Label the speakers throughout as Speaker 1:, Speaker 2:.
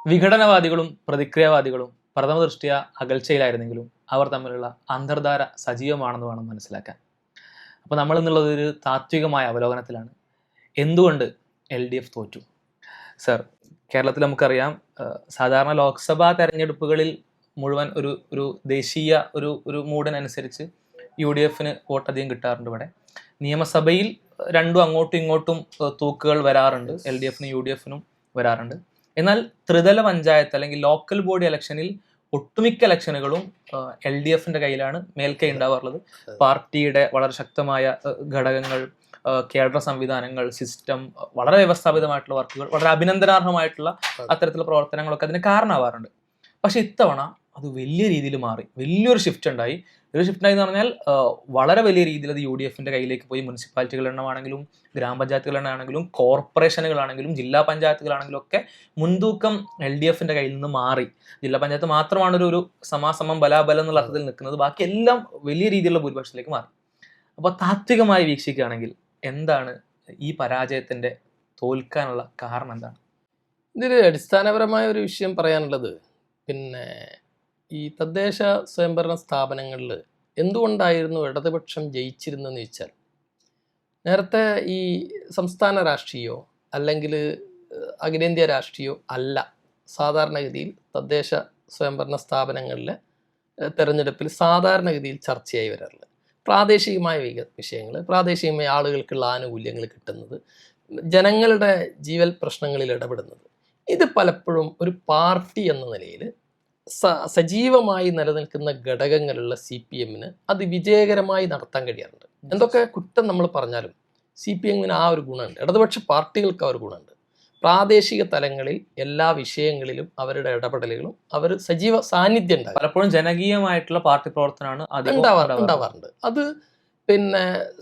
Speaker 1: വിഘടനവാദികളും പ്രതിക്രിയാവാദികളും പ്രഥമ ദൃഷ്ടിയ അകൽച്ചയിലായിരുന്നെങ്കിലും അവർ തമ്മിലുള്ള അന്തർധാര സജീവമാണെന്ന് വേണം മനസ്സിലാക്കാൻ. അപ്പോൾ നമ്മൾ എന്നുള്ളത് ഒരു താത്വികമായ അവലോകനത്തിലാണ്. എന്തുകൊണ്ട് LDF തോറ്റു? സർ, കേരളത്തിൽ നമുക്കറിയാം, സാധാരണ ലോക്സഭാ തെരഞ്ഞെടുപ്പുകളിൽ മുഴുവൻ ഒരു ദേശീയ ഒരു മൂഡിനനുസരിച്ച് UDF വോട്ട് അധികം കിട്ടാറുണ്ട്. ഇവിടെ നിയമസഭയിൽ രണ്ടും അങ്ങോട്ടും ഇങ്ങോട്ടും തൂക്കുകൾ വരാറുണ്ട്, LDF UDF വരാറുണ്ട്. എന്നാൽ ത്രിതല പഞ്ചായത്ത് അല്ലെങ്കിൽ ലോക്കൽ ബോഡി ഇലക്ഷനിൽ ഒട്ടുമിക്ക ഇലക്ഷനുകളും LDF കയ്യിലാണ് മേൽക്കൈ ഉണ്ടാവാറുള്ളത്. പാർട്ടിയുടെ വളരെ ശക്തമായ ഘടകങ്ങൾ, കേഡർ സംവിധാനങ്ങൾ, സിസ്റ്റം, വളരെ വ്യവസ്ഥാപിതമായിട്ടുള്ള വർക്കുകൾ, വളരെ അഭിനന്ദനാർഹമായിട്ടുള്ള അത്തരത്തിലുള്ള പ്രവർത്തനങ്ങളൊക്കെ അതിന് കാരണമാവാറുണ്ട്. പക്ഷെ ഇത്തവണ അത് വലിയ രീതിയിൽ മാറി, വലിയൊരു ഷിഫ്റ്റ് ഉണ്ടായി. ഒരു ഷിഫ്റ്റ് ഉണ്ടായി എന്ന് പറഞ്ഞാൽ വളരെ വലിയ രീതിയിൽ അത് UDF കയ്യിലേക്ക് പോയി. മുനിസിപ്പാലിറ്റികളുടെ എണ്ണമാണെങ്കിലും ഗ്രാമപഞ്ചായത്തുകളുടെ എണ്ണമാണെങ്കിലും കോർപ്പറേഷനുകളാണെങ്കിലും ജില്ലാ പഞ്ചായത്തുകളാണെങ്കിലും ഒക്കെ മുൻതൂക്കം LDF കയ്യിൽ നിന്ന് മാറി. ജില്ലാ പഞ്ചായത്ത് മാത്രമാണ് ഒരു സമാസമം ബലാബലം എന്നുള്ള അർത്ഥത്തിൽ നിൽക്കുന്നത്. ബാക്കി എല്ലാം വലിയ രീതിയിലുള്ള ഭൂരിപക്ഷത്തിലേക്ക് മാറി. അപ്പോൾ താത്വികമായി വീക്ഷിക്കുകയാണെങ്കിൽ എന്താണ് ഈ പരാജയത്തിൻ്റെ തോൽക്കാനുള്ള കാരണം? എന്താണ്
Speaker 2: ഇതിൽ അടിസ്ഥാനപരമായ ഒരു വിഷയം പറയാനുള്ളത്? ഈ തദ്ദേശ സ്വയംഭരണ സ്ഥാപനങ്ങളിൽ എന്തുകൊണ്ടായിരുന്നു ഇടതുപക്ഷം ജയിച്ചിരുന്നതെന്ന് വെച്ചാൽ, നേരത്തെ ഈ സംസ്ഥാന രാഷ്ട്രീയമോ അല്ലെങ്കിൽ അഖിലേന്ത്യാ രാഷ്ട്രീയമോ അല്ല സാധാരണഗതിയിൽ തദ്ദേശ സ്വയംഭരണ സ്ഥാപനങ്ങളിലെ തെരഞ്ഞെടുപ്പിൽ സാധാരണഗതിയിൽ ചർച്ചയായി വരാറുള്ളത്. പ്രാദേശികമായ വിഷയങ്ങൾ, പ്രാദേശികമായ ആളുകൾക്കുള്ള ആനുകൂല്യങ്ങൾ കിട്ടുന്നത്, ജനങ്ങളുടെ ജീവൽ പ്രശ്നങ്ങളിൽ ഇടപെടുന്നത്, ഇത് പലപ്പോഴും ഒരു പാർട്ടി എന്ന നിലയിൽ സജീവമായി നിലനിൽക്കുന്ന ഘടകങ്ങളുള്ള CPM അത് വിജയകരമായി നടത്താൻ കഴിയാറുണ്ട്. എന്തൊക്കെ കുറ്റം നമ്മൾ പറഞ്ഞാലും CPM ആ ഒരു ഗുണമുണ്ട്, ഇടതുപക്ഷ പാർട്ടികൾക്ക് ആ ഒരു ഗുണമുണ്ട്. പ്രാദേശിക തലങ്ങളിൽ എല്ലാ വിഷയങ്ങളിലും അവരുടെ ഇടപെടലുകളും അവർ സജീവ സാന്നിധ്യം ഉണ്ടാകും.
Speaker 1: പലപ്പോഴും ജനകീയമായിട്ടുള്ള പാർട്ടി പ്രവർത്തനമാണ്
Speaker 2: ഉണ്ടാവാറുണ്ട്. അത്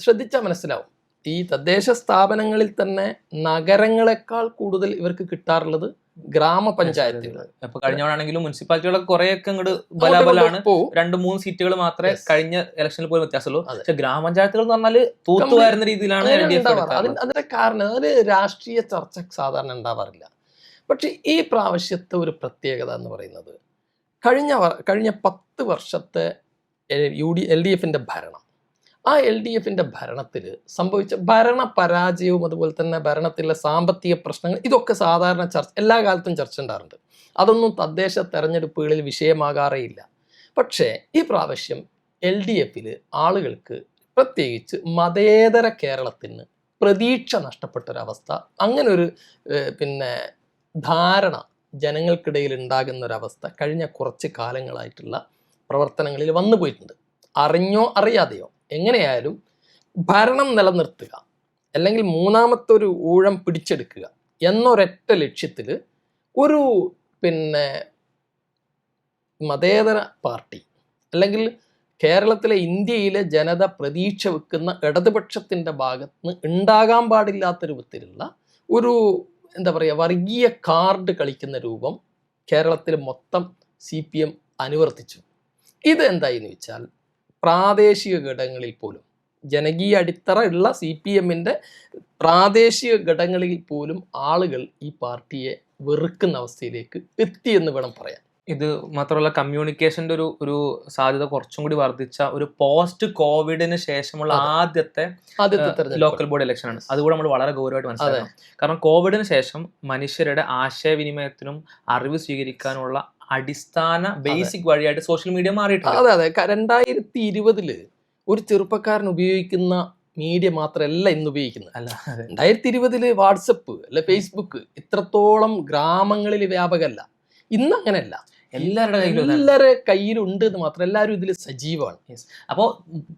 Speaker 2: ശ്രദ്ധിച്ചാൽ മനസ്സിലാവും. ഈ തദ്ദേശ സ്ഥാപനങ്ങളിൽ തന്നെ നഗരങ്ങളെക്കാൾ കൂടുതൽ ഇവർക്ക് കിട്ടാറുള്ളത് ഗ്രാമപഞ്ചായത്തുകൾ.
Speaker 1: ഇപ്പൊ കഴിഞ്ഞാണെങ്കിലും മുനിസിപ്പാലിറ്റികളൊക്കെ കുറെയൊക്കെ അങ്ങോട്ട് ബലാബലാണ്. 2-3 സീറ്റുകൾ മാത്രമേ കഴിഞ്ഞ ഇലക്ഷനിൽ പോലും വ്യത്യാസമുള്ളൂ. പക്ഷെ ഗ്രാമപഞ്ചായത്തുകൾ എന്ന് പറഞ്ഞാൽ തൂത്തുവാരുന്ന രീതിയിലാണ്
Speaker 2: അതിന്റെ കാരണം അതിന് രാഷ്ട്രീയ ചർച്ച സാധാരണ ഉണ്ടാവാറില്ല. പക്ഷെ ഈ പ്രാവശ്യത്തെ ഒരു പ്രത്യേകത എന്ന് പറയുന്നത്, കഴിഞ്ഞ 10 വർഷത്തെ LDF ഭരണം, ആ LDF ഭരണത്തിൽ സംഭവിച്ച ഭരണ പരാജയവും അതുപോലെ തന്നെ ഭരണത്തിലെ സാമ്പത്തിക പ്രശ്നങ്ങൾ, ഇതൊക്കെ സാധാരണ എല്ലാ കാലത്തും ചർച്ച ഉണ്ടാറുണ്ട്. അതൊന്നും തദ്ദേശ തെരഞ്ഞെടുപ്പുകളിൽ വിഷയമാകാറേയില്ല. പക്ഷേ ഈ പ്രാവശ്യം LDF ആളുകൾക്ക്, പ്രത്യേകിച്ച് മതേതര കേരളത്തിന് പ്രതീക്ഷ നഷ്ടപ്പെട്ടൊരവസ്ഥ, അങ്ങനൊരു ധാരണ ജനങ്ങൾക്കിടയിൽ ഉണ്ടാകുന്നൊരവസ്ഥ കഴിഞ്ഞ കുറച്ച് കാലങ്ങളായിട്ടുള്ള പ്രവർത്തനങ്ങളിൽ വന്നു പോയിട്ടുണ്ട്. അറിഞ്ഞോ അറിയാതെയോ എങ്ങനെയായാലും ഭരണം നിലനിർത്തുക അല്ലെങ്കിൽ മൂന്നാമത്തെ ഒരു ഊഴം പിടിച്ചെടുക്കുക എന്നൊരൊറ്റ ലക്ഷ്യത്തിൽ ഒരു മതേതര പാർട്ടി അല്ലെങ്കിൽ കേരളത്തിലെ ഇന്ത്യയിലെ ജനത പ്രതീക്ഷ വെക്കുന്ന ഇടതുപക്ഷത്തിൻ്റെ ഭാഗത്ത് നിന്ന് ഉണ്ടാകാൻ പാടില്ലാത്ത രൂപത്തിലുള്ള ഒരു വർഗീയ കാർഡ് കളിക്കുന്ന രൂപം കേരളത്തിൽ മൊത്തം CPM അനുവർത്തിച്ചു. ഇത് എന്തായെന്ന് വെച്ചാൽ, പ്രാദേശിക ഘടകങ്ങളിൽ പോലും ജനകീയ അടിത്തറ ഉള്ള CPM പ്രാദേശിക ഘടകങ്ങളിൽ പോലും ആളുകൾ ഈ പാർട്ടിയെ വെറുക്കുന്ന അവസ്ഥയിലേക്ക് എത്തിയെന്ന് വേണം പറയാൻ.
Speaker 1: ഇത് മാത്രമല്ല, കമ്മ്യൂണിക്കേഷൻ്റെ ഒരു സാധ്യത കുറച്ചും കൂടി വർദ്ധിച്ച ഒരു പോസ്റ്റ് കോവിഡിന് ശേഷമുള്ള ആദ്യത്തെ ലോക്കൽ ബോഡി ഇലക്ഷൻ ആണ്. അതുകൂടെ നമ്മൾ വളരെ ഗൗരവമായിട്ട് മനസ്സിലാക്കണം. കാരണം കോവിഡിന് ശേഷം മനുഷ്യരുടെ ആശയവിനിമയത്തിനും അറിവ് സ്വീകരിക്കാനുള്ള അടിസ്ഥാന ബേസിക് വഴിയായിട്ട് സോഷ്യൽ മീഡിയ മാറിയിട്ടുണ്ട്.
Speaker 2: അതെ 2020 ഒരു ചെറുപ്പക്കാരൻ ഉപയോഗിക്കുന്ന മീഡിയ മാത്രമല്ല ഇന്ന് ഉപയോഗിക്കുന്നത്. 2020 വാട്സപ്പ് അല്ലെ ഫേസ്ബുക്ക് ഇത്രത്തോളം ഗ്രാമങ്ങളിൽ വ്യാപകമല്ല. ഇന്ന് അങ്ങനെയല്ല, എല്ലാവരുടെ കയ്യിലുണ്ട് എന്ന് മാത്രം, എല്ലാവരും ഇതിൽ സജീവമാണ്.
Speaker 1: അപ്പോൾ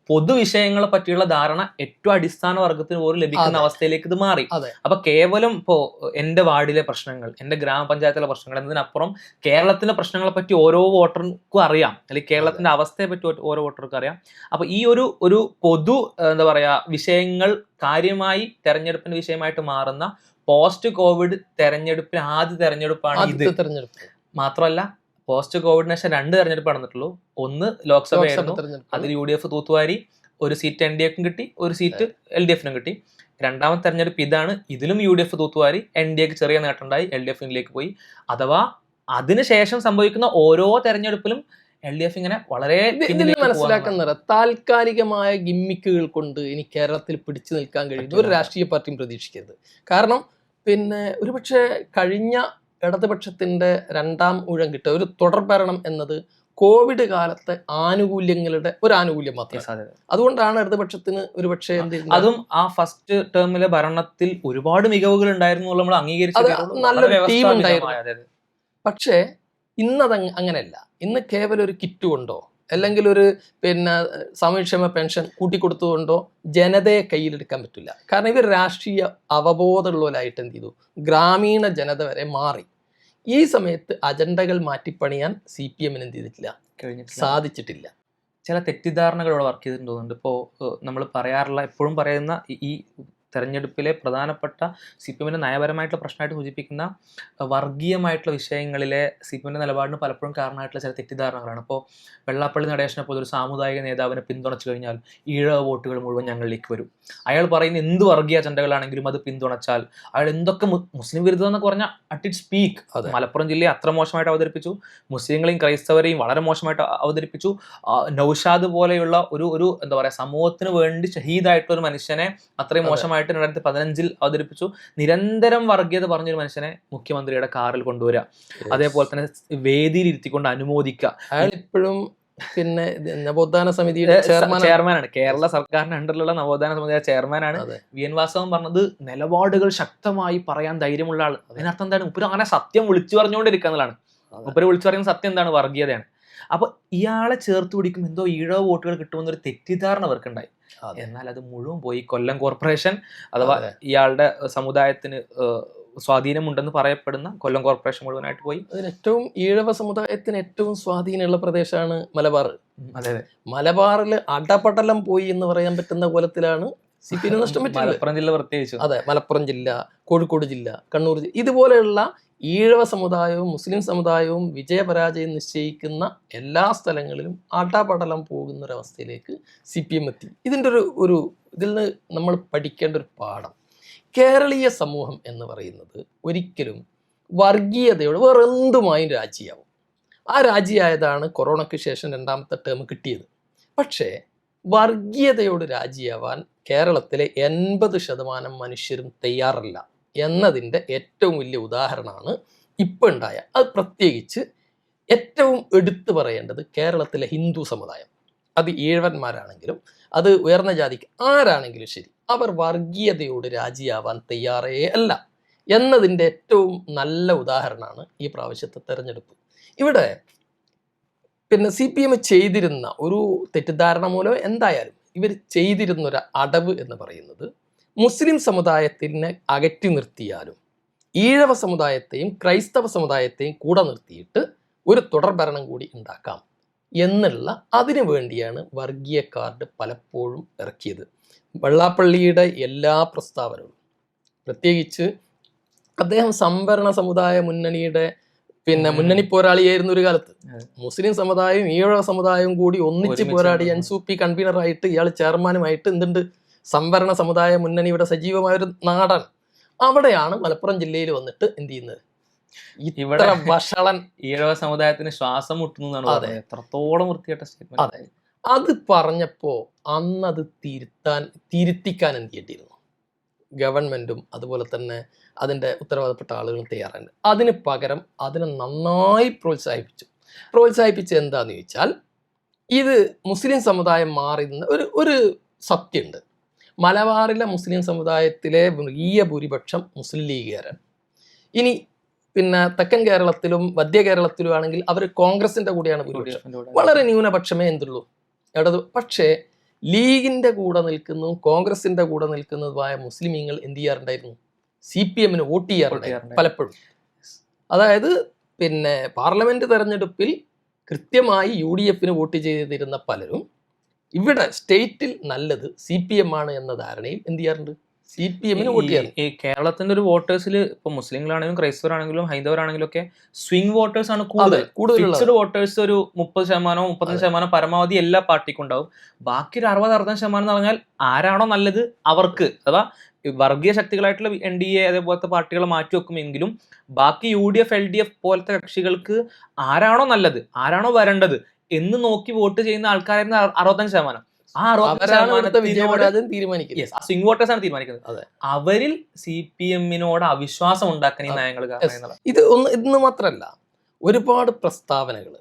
Speaker 1: പൊതുവിഷയങ്ങളെ പറ്റിയുള്ള ധാരണ ഏറ്റവും അടിസ്ഥാന വർഗത്തിന് പോലും ലഭിക്കുന്ന അവസ്ഥയിലേക്ക് ഇത് മാറി. അപ്പൊ കേവലം ഇപ്പോൾ എൻ്റെ വാർഡിലെ പ്രശ്നങ്ങൾ, എൻ്റെ ഗ്രാമപഞ്ചായത്തിലെ പ്രശ്നങ്ങൾ എന്നതിനപ്പുറം കേരളത്തിലെ പ്രശ്നങ്ങളെ പറ്റി ഓരോ വോട്ടർക്കും അറിയാം, അല്ലെങ്കിൽ കേരളത്തിന്റെ അവസ്ഥയെ പറ്റി ഓരോ വോട്ടർക്കും അറിയാം. അപ്പൊ ഈ ഒരു പൊതു വിഷയങ്ങൾ കാര്യമായി തെരഞ്ഞെടുപ്പിന്റെ വിഷയമായിട്ട് മാറുന്ന പോസ്റ്റ് കോവിഡ് തെരഞ്ഞെടുപ്പിന് ആദ്യ തെരഞ്ഞെടുപ്പാണ് ഇത്. മാത്രമല്ല, പോസ്റ്റ് കോവിഡിന് ശേഷം 2 തെരഞ്ഞെടുപ്പ് നടന്നിട്ടുള്ളൂ. ഒന്ന് ലോക്സഭയായിരുന്നു, അതിൽ UDF തൂത്തുവാരി, ഒരു സീറ്റ് NDAക്കും കിട്ടി, ഒരു സീറ്റ് LDF കിട്ടി. രണ്ടാമത്തെ തെരഞ്ഞെടുപ്പ് ഇതാണ്, ഇതിലും UDF തൂത്തുവാരി, NDAക്ക് ചെറിയ നേട്ടമുണ്ടായി, LDF പോയി. അഥവാ അതിനുശേഷം സംഭവിക്കുന്ന ഓരോ തെരഞ്ഞെടുപ്പിലും LDF ഇങ്ങനെ വളരെ
Speaker 2: ഇതിൽ മനസ്സിലാക്കുന്നത് താൽക്കാലികമായ ഗിമ്മിക്കുകൾ കൊണ്ട് ഇനി കേരളത്തിൽ പിടിച്ചു നിൽക്കാൻ കഴിയുന്ന ഒരു രാഷ്ട്രീയ പാർട്ടിയും പ്രതീക്ഷിക്കരുത്. കാരണം പിന്നെ ഒരുപക്ഷെ കഴിഞ്ഞ ഇടതുപക്ഷത്തിന്റെ രണ്ടാം ഊഴം കിട്ടുക ഒരു തുടർ ഭരണം എന്നത് കോവിഡ് കാലത്തെ ആനുകൂല്യങ്ങളുടെ ഒരു ആനുകൂല്യം മാത്രമാണ്. അതുകൊണ്ടാണ് ഇടതുപക്ഷത്തിന് ഒരുപക്ഷെ
Speaker 1: അതും ആ ഫസ്റ്റ് ടേമിലെ ഭരണത്തിൽ ഒരുപാട് മികവുകൾ ഉണ്ടായിരുന്നു നമ്മൾ അംഗീകരിച്ചത്,
Speaker 2: നല്ലൊരു ടീം ഉണ്ടായിരുന്നു. പക്ഷേ ഇന്നത് അങ്ങനെയല്ല. ഇന്ന് കേവലം ഒരു കിറ്റ് കൊണ്ടോ അല്ലെങ്കിൽ ഒരു പിന്നെ സാമൂഹ്യക്ഷേമ പെൻഷൻ കൂട്ടിക്കൊടുത്തുകൊണ്ടോ ജനതയെ കയ്യിലെടുക്കാൻ പറ്റില്ല. കാരണം ഇവർ രാഷ്ട്രീയ അവബോധമുള്ളവരായിട്ട് എന്ത് ചെയ്തു, ഗ്രാമീണ ജനത വരെ മാറി. ഈ സമയത്ത് അജണ്ടകൾ മാറ്റിപ്പണിയാൻ CPM എന്ത് ചെയ്തിട്ടില്ല, സാധിച്ചിട്ടില്ല.
Speaker 1: ചില തെറ്റിദ്ധാരണകളോട് വർക്ക് ചെയ്തിട്ടുണ്ട് തോന്നുന്നുണ്ട്. ഇപ്പോൾ നമ്മൾ പറയാറുള്ള എപ്പോഴും പറയുന്ന ഈ തെരഞ്ഞെടുപ്പിലെ പ്രധാനപ്പെട്ട CPM നയപരമായിട്ടുള്ള പ്രശ്നമായിട്ട് സൂചിപ്പിക്കുന്ന വർഗീയമായിട്ടുള്ള വിഷയങ്ങളിലെ CPM നിലപാടിന് പലപ്പോഴും കാരണമായിട്ടുള്ള ചില തെറ്റിദ്ധാരണകളാണ്. ഇപ്പോൾ വെള്ളാപ്പള്ളി നടേശനെ പോലെ ഒരു സാമുദായിക നേതാവിനെ പിന്തുണച്ചു കഴിഞ്ഞാൽ ഈഴവ വോട്ടുകൾ മുഴുവൻ ഞങ്ങളിലേക്ക് വരും. അയാൾ പറയുന്ന എന്ത് വർഗീയ അജണ്ടകളാണെങ്കിലും അത് പിന്തുണച്ചാൽ അയാൾ എന്തൊക്കെ മുസ്ലിം വിരുദ്ധം എന്നൊക്കെ പറഞ്ഞാൽ അറ്റ് ഇറ്റ് സ്പീക്ക്. മലപ്പുറം ജില്ലയെ അത്ര മോശമായിട്ട് അവതരിപ്പിച്ചു, മുസ്ലിങ്ങളെയും ക്രൈസ്തവരെയും വളരെ മോശമായിട്ട് അവതരിപ്പിച്ചു. നൗഷാദ് പോലെയുള്ള ഒരു എന്താ പറയുക സമൂഹത്തിന് വേണ്ടി ഷഹീദായിട്ടുള്ള ഒരു മനുഷ്യനെ അത്രയും മോശമായിട്ട് 2015 അവതരിപ്പിച്ചു. നിരന്തരം വർഗീയത പറഞ്ഞൊരു മനുഷ്യനെ മുഖ്യമന്ത്രിയുടെ കാറിൽ കൊണ്ടുവരിക, അതേപോലെ തന്നെ വേദിയിൽ ഇരുത്തിക്കൊണ്ട് അനുമോദിക്കുക.
Speaker 2: അയാൾ ഇപ്പോഴും പിന്നെ നവോത്ഥാന സമിതിയുടെ
Speaker 1: ചെയർമാനാണ്. കേരള സർക്കാരിന്റെ അണ്ടറിലുള്ള നവോത്ഥാന സമിതിയുടെ ചെയർമാനാണ്. VN വാസവൻ പറഞ്ഞത് നിലപാടുകൾ ശക്തമായി പറയാൻ ധൈര്യമുള്ള ആൾ. അതിനർത്ഥം എന്താണ്? ഉപ്പര് അങ്ങനെ സത്യം വിളിച്ചു പറഞ്ഞുകൊണ്ടിരിക്കുക എന്നുള്ളതാണ്. ഉപ്പര് വിളിച്ചു പറയുന്ന സത്യം എന്താണ്? വർഗീയതയാണ്. അപ്പൊ ഇയാളെ ചേർത്ത് പിടിക്കും എന്തോ ഈഴവ വോട്ടുകൾ കിട്ടുമെന്നൊരു തെറ്റിദ്ധാരണ അവർക്കുണ്ടായി. എന്നാൽ അത് മുഴുവൻ പോയി. കൊല്ലം കോർപ്പറേഷൻ അഥവാ ഇയാളുടെ സമുദായത്തിന് സ്വാധീനമുണ്ടെന്ന് പറയപ്പെടുന്ന കൊല്ലം കോർപ്പറേഷൻ മുഴുവനായിട്ട് പോയി.
Speaker 2: അതിന് ഏറ്റവും ഈഴവ സമുദായത്തിന് ഏറ്റവും സ്വാധീനമുള്ള പ്രദേശമാണ് മലബാർ.
Speaker 1: അതെ,
Speaker 2: മലബാറിൽ അടപടലം പോയി എന്ന് പറയാൻ പറ്റുന്ന കോലത്തിലാണ് CPM നഷ്ടം പറ്റിയത്.
Speaker 1: മലപ്പുറം ജില്ല പ്രത്യേകിച്ചു.
Speaker 2: അതെ, മലപ്പുറം ജില്ല, കോഴിക്കോട് ജില്ല, കണ്ണൂർ ജില്ല, ഇതുപോലെയുള്ള ഈഴവ സമുദായവും മുസ്ലിം സമുദായവും വിജയപരാജയം നിശ്ചയിക്കുന്ന എല്ലാ സ്ഥലങ്ങളിലും അടപടലം പോകുന്നൊരവസ്ഥയിലേക്ക് CPM എത്തി. ഇതിൻ്റെ ഒരു ഇതിൽ നിന്ന് നമ്മൾ പഠിക്കേണ്ട ഒരു പാഠം, കേരളീയ സമൂഹം എന്ന് പറയുന്നത് ഒരിക്കലും വർഗീയതയോട് വേറെ എന്തുമായും രാജിയാവും. ആ രാജിയായതാണ് കൊറോണയ്ക്ക് ശേഷം രണ്ടാമത്തെ ടേം കിട്ടിയത്. പക്ഷേ വർഗീയതയോട് രാജിയാവാൻ കേരളത്തിലെ 80% മനുഷ്യരും തയ്യാറല്ല എന്നതിൻ്റെ ഏറ്റവും വലിയ ഉദാഹരണമാണ് ഇപ്പം ഉണ്ടായ. അത് പ്രത്യേകിച്ച് ഏറ്റവും എടുത്തു പറയേണ്ടത് കേരളത്തിലെ ഹിന്ദു സമുദായം. അത് ഈഴവന്മാരാണെങ്കിലും അത് ഉയർന്ന ജാതിക്ക് ആരാണെങ്കിലും ശരി, അവർ വർഗീയതയോട് രാജിയാവാൻ തയ്യാറേ അല്ല എന്നതിൻ്റെ ഏറ്റവും നല്ല ഉദാഹരണമാണ് ഈ പ്രാവശ്യത്തെ തെരഞ്ഞെടുപ്പ്. ഇവിടെ പിന്നെ CPM ചെയ്തിരുന്ന ഒരു തെറ്റിദ്ധാരണ മൂലം എന്തായാലും ഇവർ ചെയ്തിരുന്നൊരു അടവ് എന്ന് പറയുന്നത് മുസ്ലിം സമുദായത്തിനെ അകറ്റി നിർത്തിയാലും ഈഴവ സമുദായത്തെയും ക്രൈസ്തവ സമുദായത്തെയും കൂടെ നിർത്തിയിട്ട് ഒരു തുടർ ഭരണം കൂടി ഉണ്ടാക്കാം എന്നുള്ള അതിനു വേണ്ടിയാണ് വർഗീയ കാർഡ് പലപ്പോഴും ഇറക്കിയത്. വെള്ളാപ്പള്ളിയുടെ എല്ലാ പ്രസ്താവനകളും, പ്രത്യേകിച്ച് അദ്ദേഹം സംവരണ സമുദായ മുന്നണിയുടെ പിന്നെ മുന്നണി പോരാളിയായിരുന്ന ഒരു കാലത്ത് മുസ്ലിം സമുദായവും ഈഴവ സമുദായവും കൂടി ഒന്നിച്ച് പോരാടി NSUP കൺവീനറായിട്ട് ഇയാൾ ചെയർമാനുമായിട്ട് എന്തുണ്ട്, സംവരണ സമുദായ മുന്നണി ഇവിടെ സജീവമായൊരു നാടാണ്. അവിടെയാണ് മലപ്പുറം ജില്ലയിൽ വന്നിട്ട് എന്ത് ചെയ്യുന്നത്, ഇവിടെ വഷളൻ
Speaker 1: ഈഴവ സമുദായത്തിന് ശ്വാസം മുട്ടുന്നു. എത്രത്തോളം വൃത്തികെട്ട സ്റ്റേറ്റ്മെന്റ്.
Speaker 2: അതെ, അത് പറഞ്ഞപ്പോ അന്നത് തിരുത്തിക്കാൻ എന്ത് ചെയ്യേണ്ടിയിരുന്നു ഗവൺമെന്റും അതുപോലെ തന്നെ അതിൻ്റെ ഉത്തരവാദപ്പെട്ട ആളുകളും തയ്യാറുണ്ട്. അതിന് പകരം അതിനെ നന്നായി പ്രോത്സാഹിപ്പിച്ച് എന്താന്ന് ചോദിച്ചാൽ, ഇത് മുസ്ലിം സമുദായം മാറി നിന്ന് ഒരു സത്യമുണ്ട്. മലബാറിലെ മുസ്ലിം സമുദായത്തിലെ വലിയ ഭൂരിപക്ഷം മുസ്ലിം ലീഗുകാരാണ്. ഇനി പിന്നെ തെക്കൻ കേരളത്തിലും മധ്യ കേരളത്തിലും ആണെങ്കിൽ അവർ കോൺഗ്രസിന്റെ കൂടെയാണ് ഭൂരിപക്ഷം. വളരെ ന്യൂനപക്ഷമേ എന്തുള്ളൂ ഇടത്. പക്ഷേ ലീഗിന്റെ കൂടെ നിൽക്കുന്നതും കോൺഗ്രസിന്റെ കൂടെ നിൽക്കുന്നതുമായ മുസ്ലിമീങ്ങൾ എന്ത് ചെയ്യാറുണ്ടായിരുന്നു, CPM വോട്ട് ചെയ്യാറുണ്ടായിരുന്നു പലപ്പോഴും. അതായത് പിന്നെ പാർലമെന്റ് തെരഞ്ഞെടുപ്പിൽ കൃത്യമായി UDF വോട്ട് ചെയ്തിരുന്ന പലരും ഇവിടെ സ്റ്റേറ്റിൽ നല്ലത് CPM ആണ് എന്ന ധാരണയിൽ എന്ത് ചെയ്യാറുണ്ട്, CPM വോട്ട് ചെയ്യാൻ.
Speaker 1: ഈ കേരളത്തിന്റെ ഒരു വോട്ടേഴ്സിൽ ഇപ്പൊ മുസ്ലിങ്ങളാണെങ്കിലും ക്രൈസ്തവരാണെങ്കിലും ഹൈന്ദവരാണെങ്കിലും ഒക്കെ സ്വിംഗ് വോട്ടേഴ്സ് ആണ് കൂടുതൽ. ഫിക്സഡ് വോട്ടേഴ്സ് ഒരു 30% 35% പരമാവധി എല്ലാ പാർട്ടിക്കും ഉണ്ടാവും. ബാക്കി ഒരു 60-60% എന്ന് പറഞ്ഞാൽ ആരാണോ നല്ലത് അവർക്ക്, അഥവാ വർഗീയ ശക്തികളായിട്ടുള്ള NDA അതേപോലത്തെ പാർട്ടികളെ മാറ്റി വെക്കുമെങ്കിലും ബാക്കി UDF LDF പോലത്തെ കക്ഷികൾക്ക് ആരാണോ നല്ലത്, ആരാണോ വരേണ്ടത് എന്ന് നോക്കി വോട്ട് ചെയ്യുന്ന ആൾക്കാരായിരുന്നു 65%. ആ 60%
Speaker 2: തീരുമാനിക്കുന്നത്
Speaker 1: സ്വിംഗ് വോട്ടേഴ്സ് ആണ് തീരുമാനിക്കുന്നത്. അവരിൽ CPM-നോട് അവിശ്വാസം ഉണ്ടാക്കാൻ ഈ നയങ്ങൾ കാരണം.
Speaker 2: ഇന്ന് മാത്രമല്ല, ഒരുപാട് പ്രസ്താവനകൾ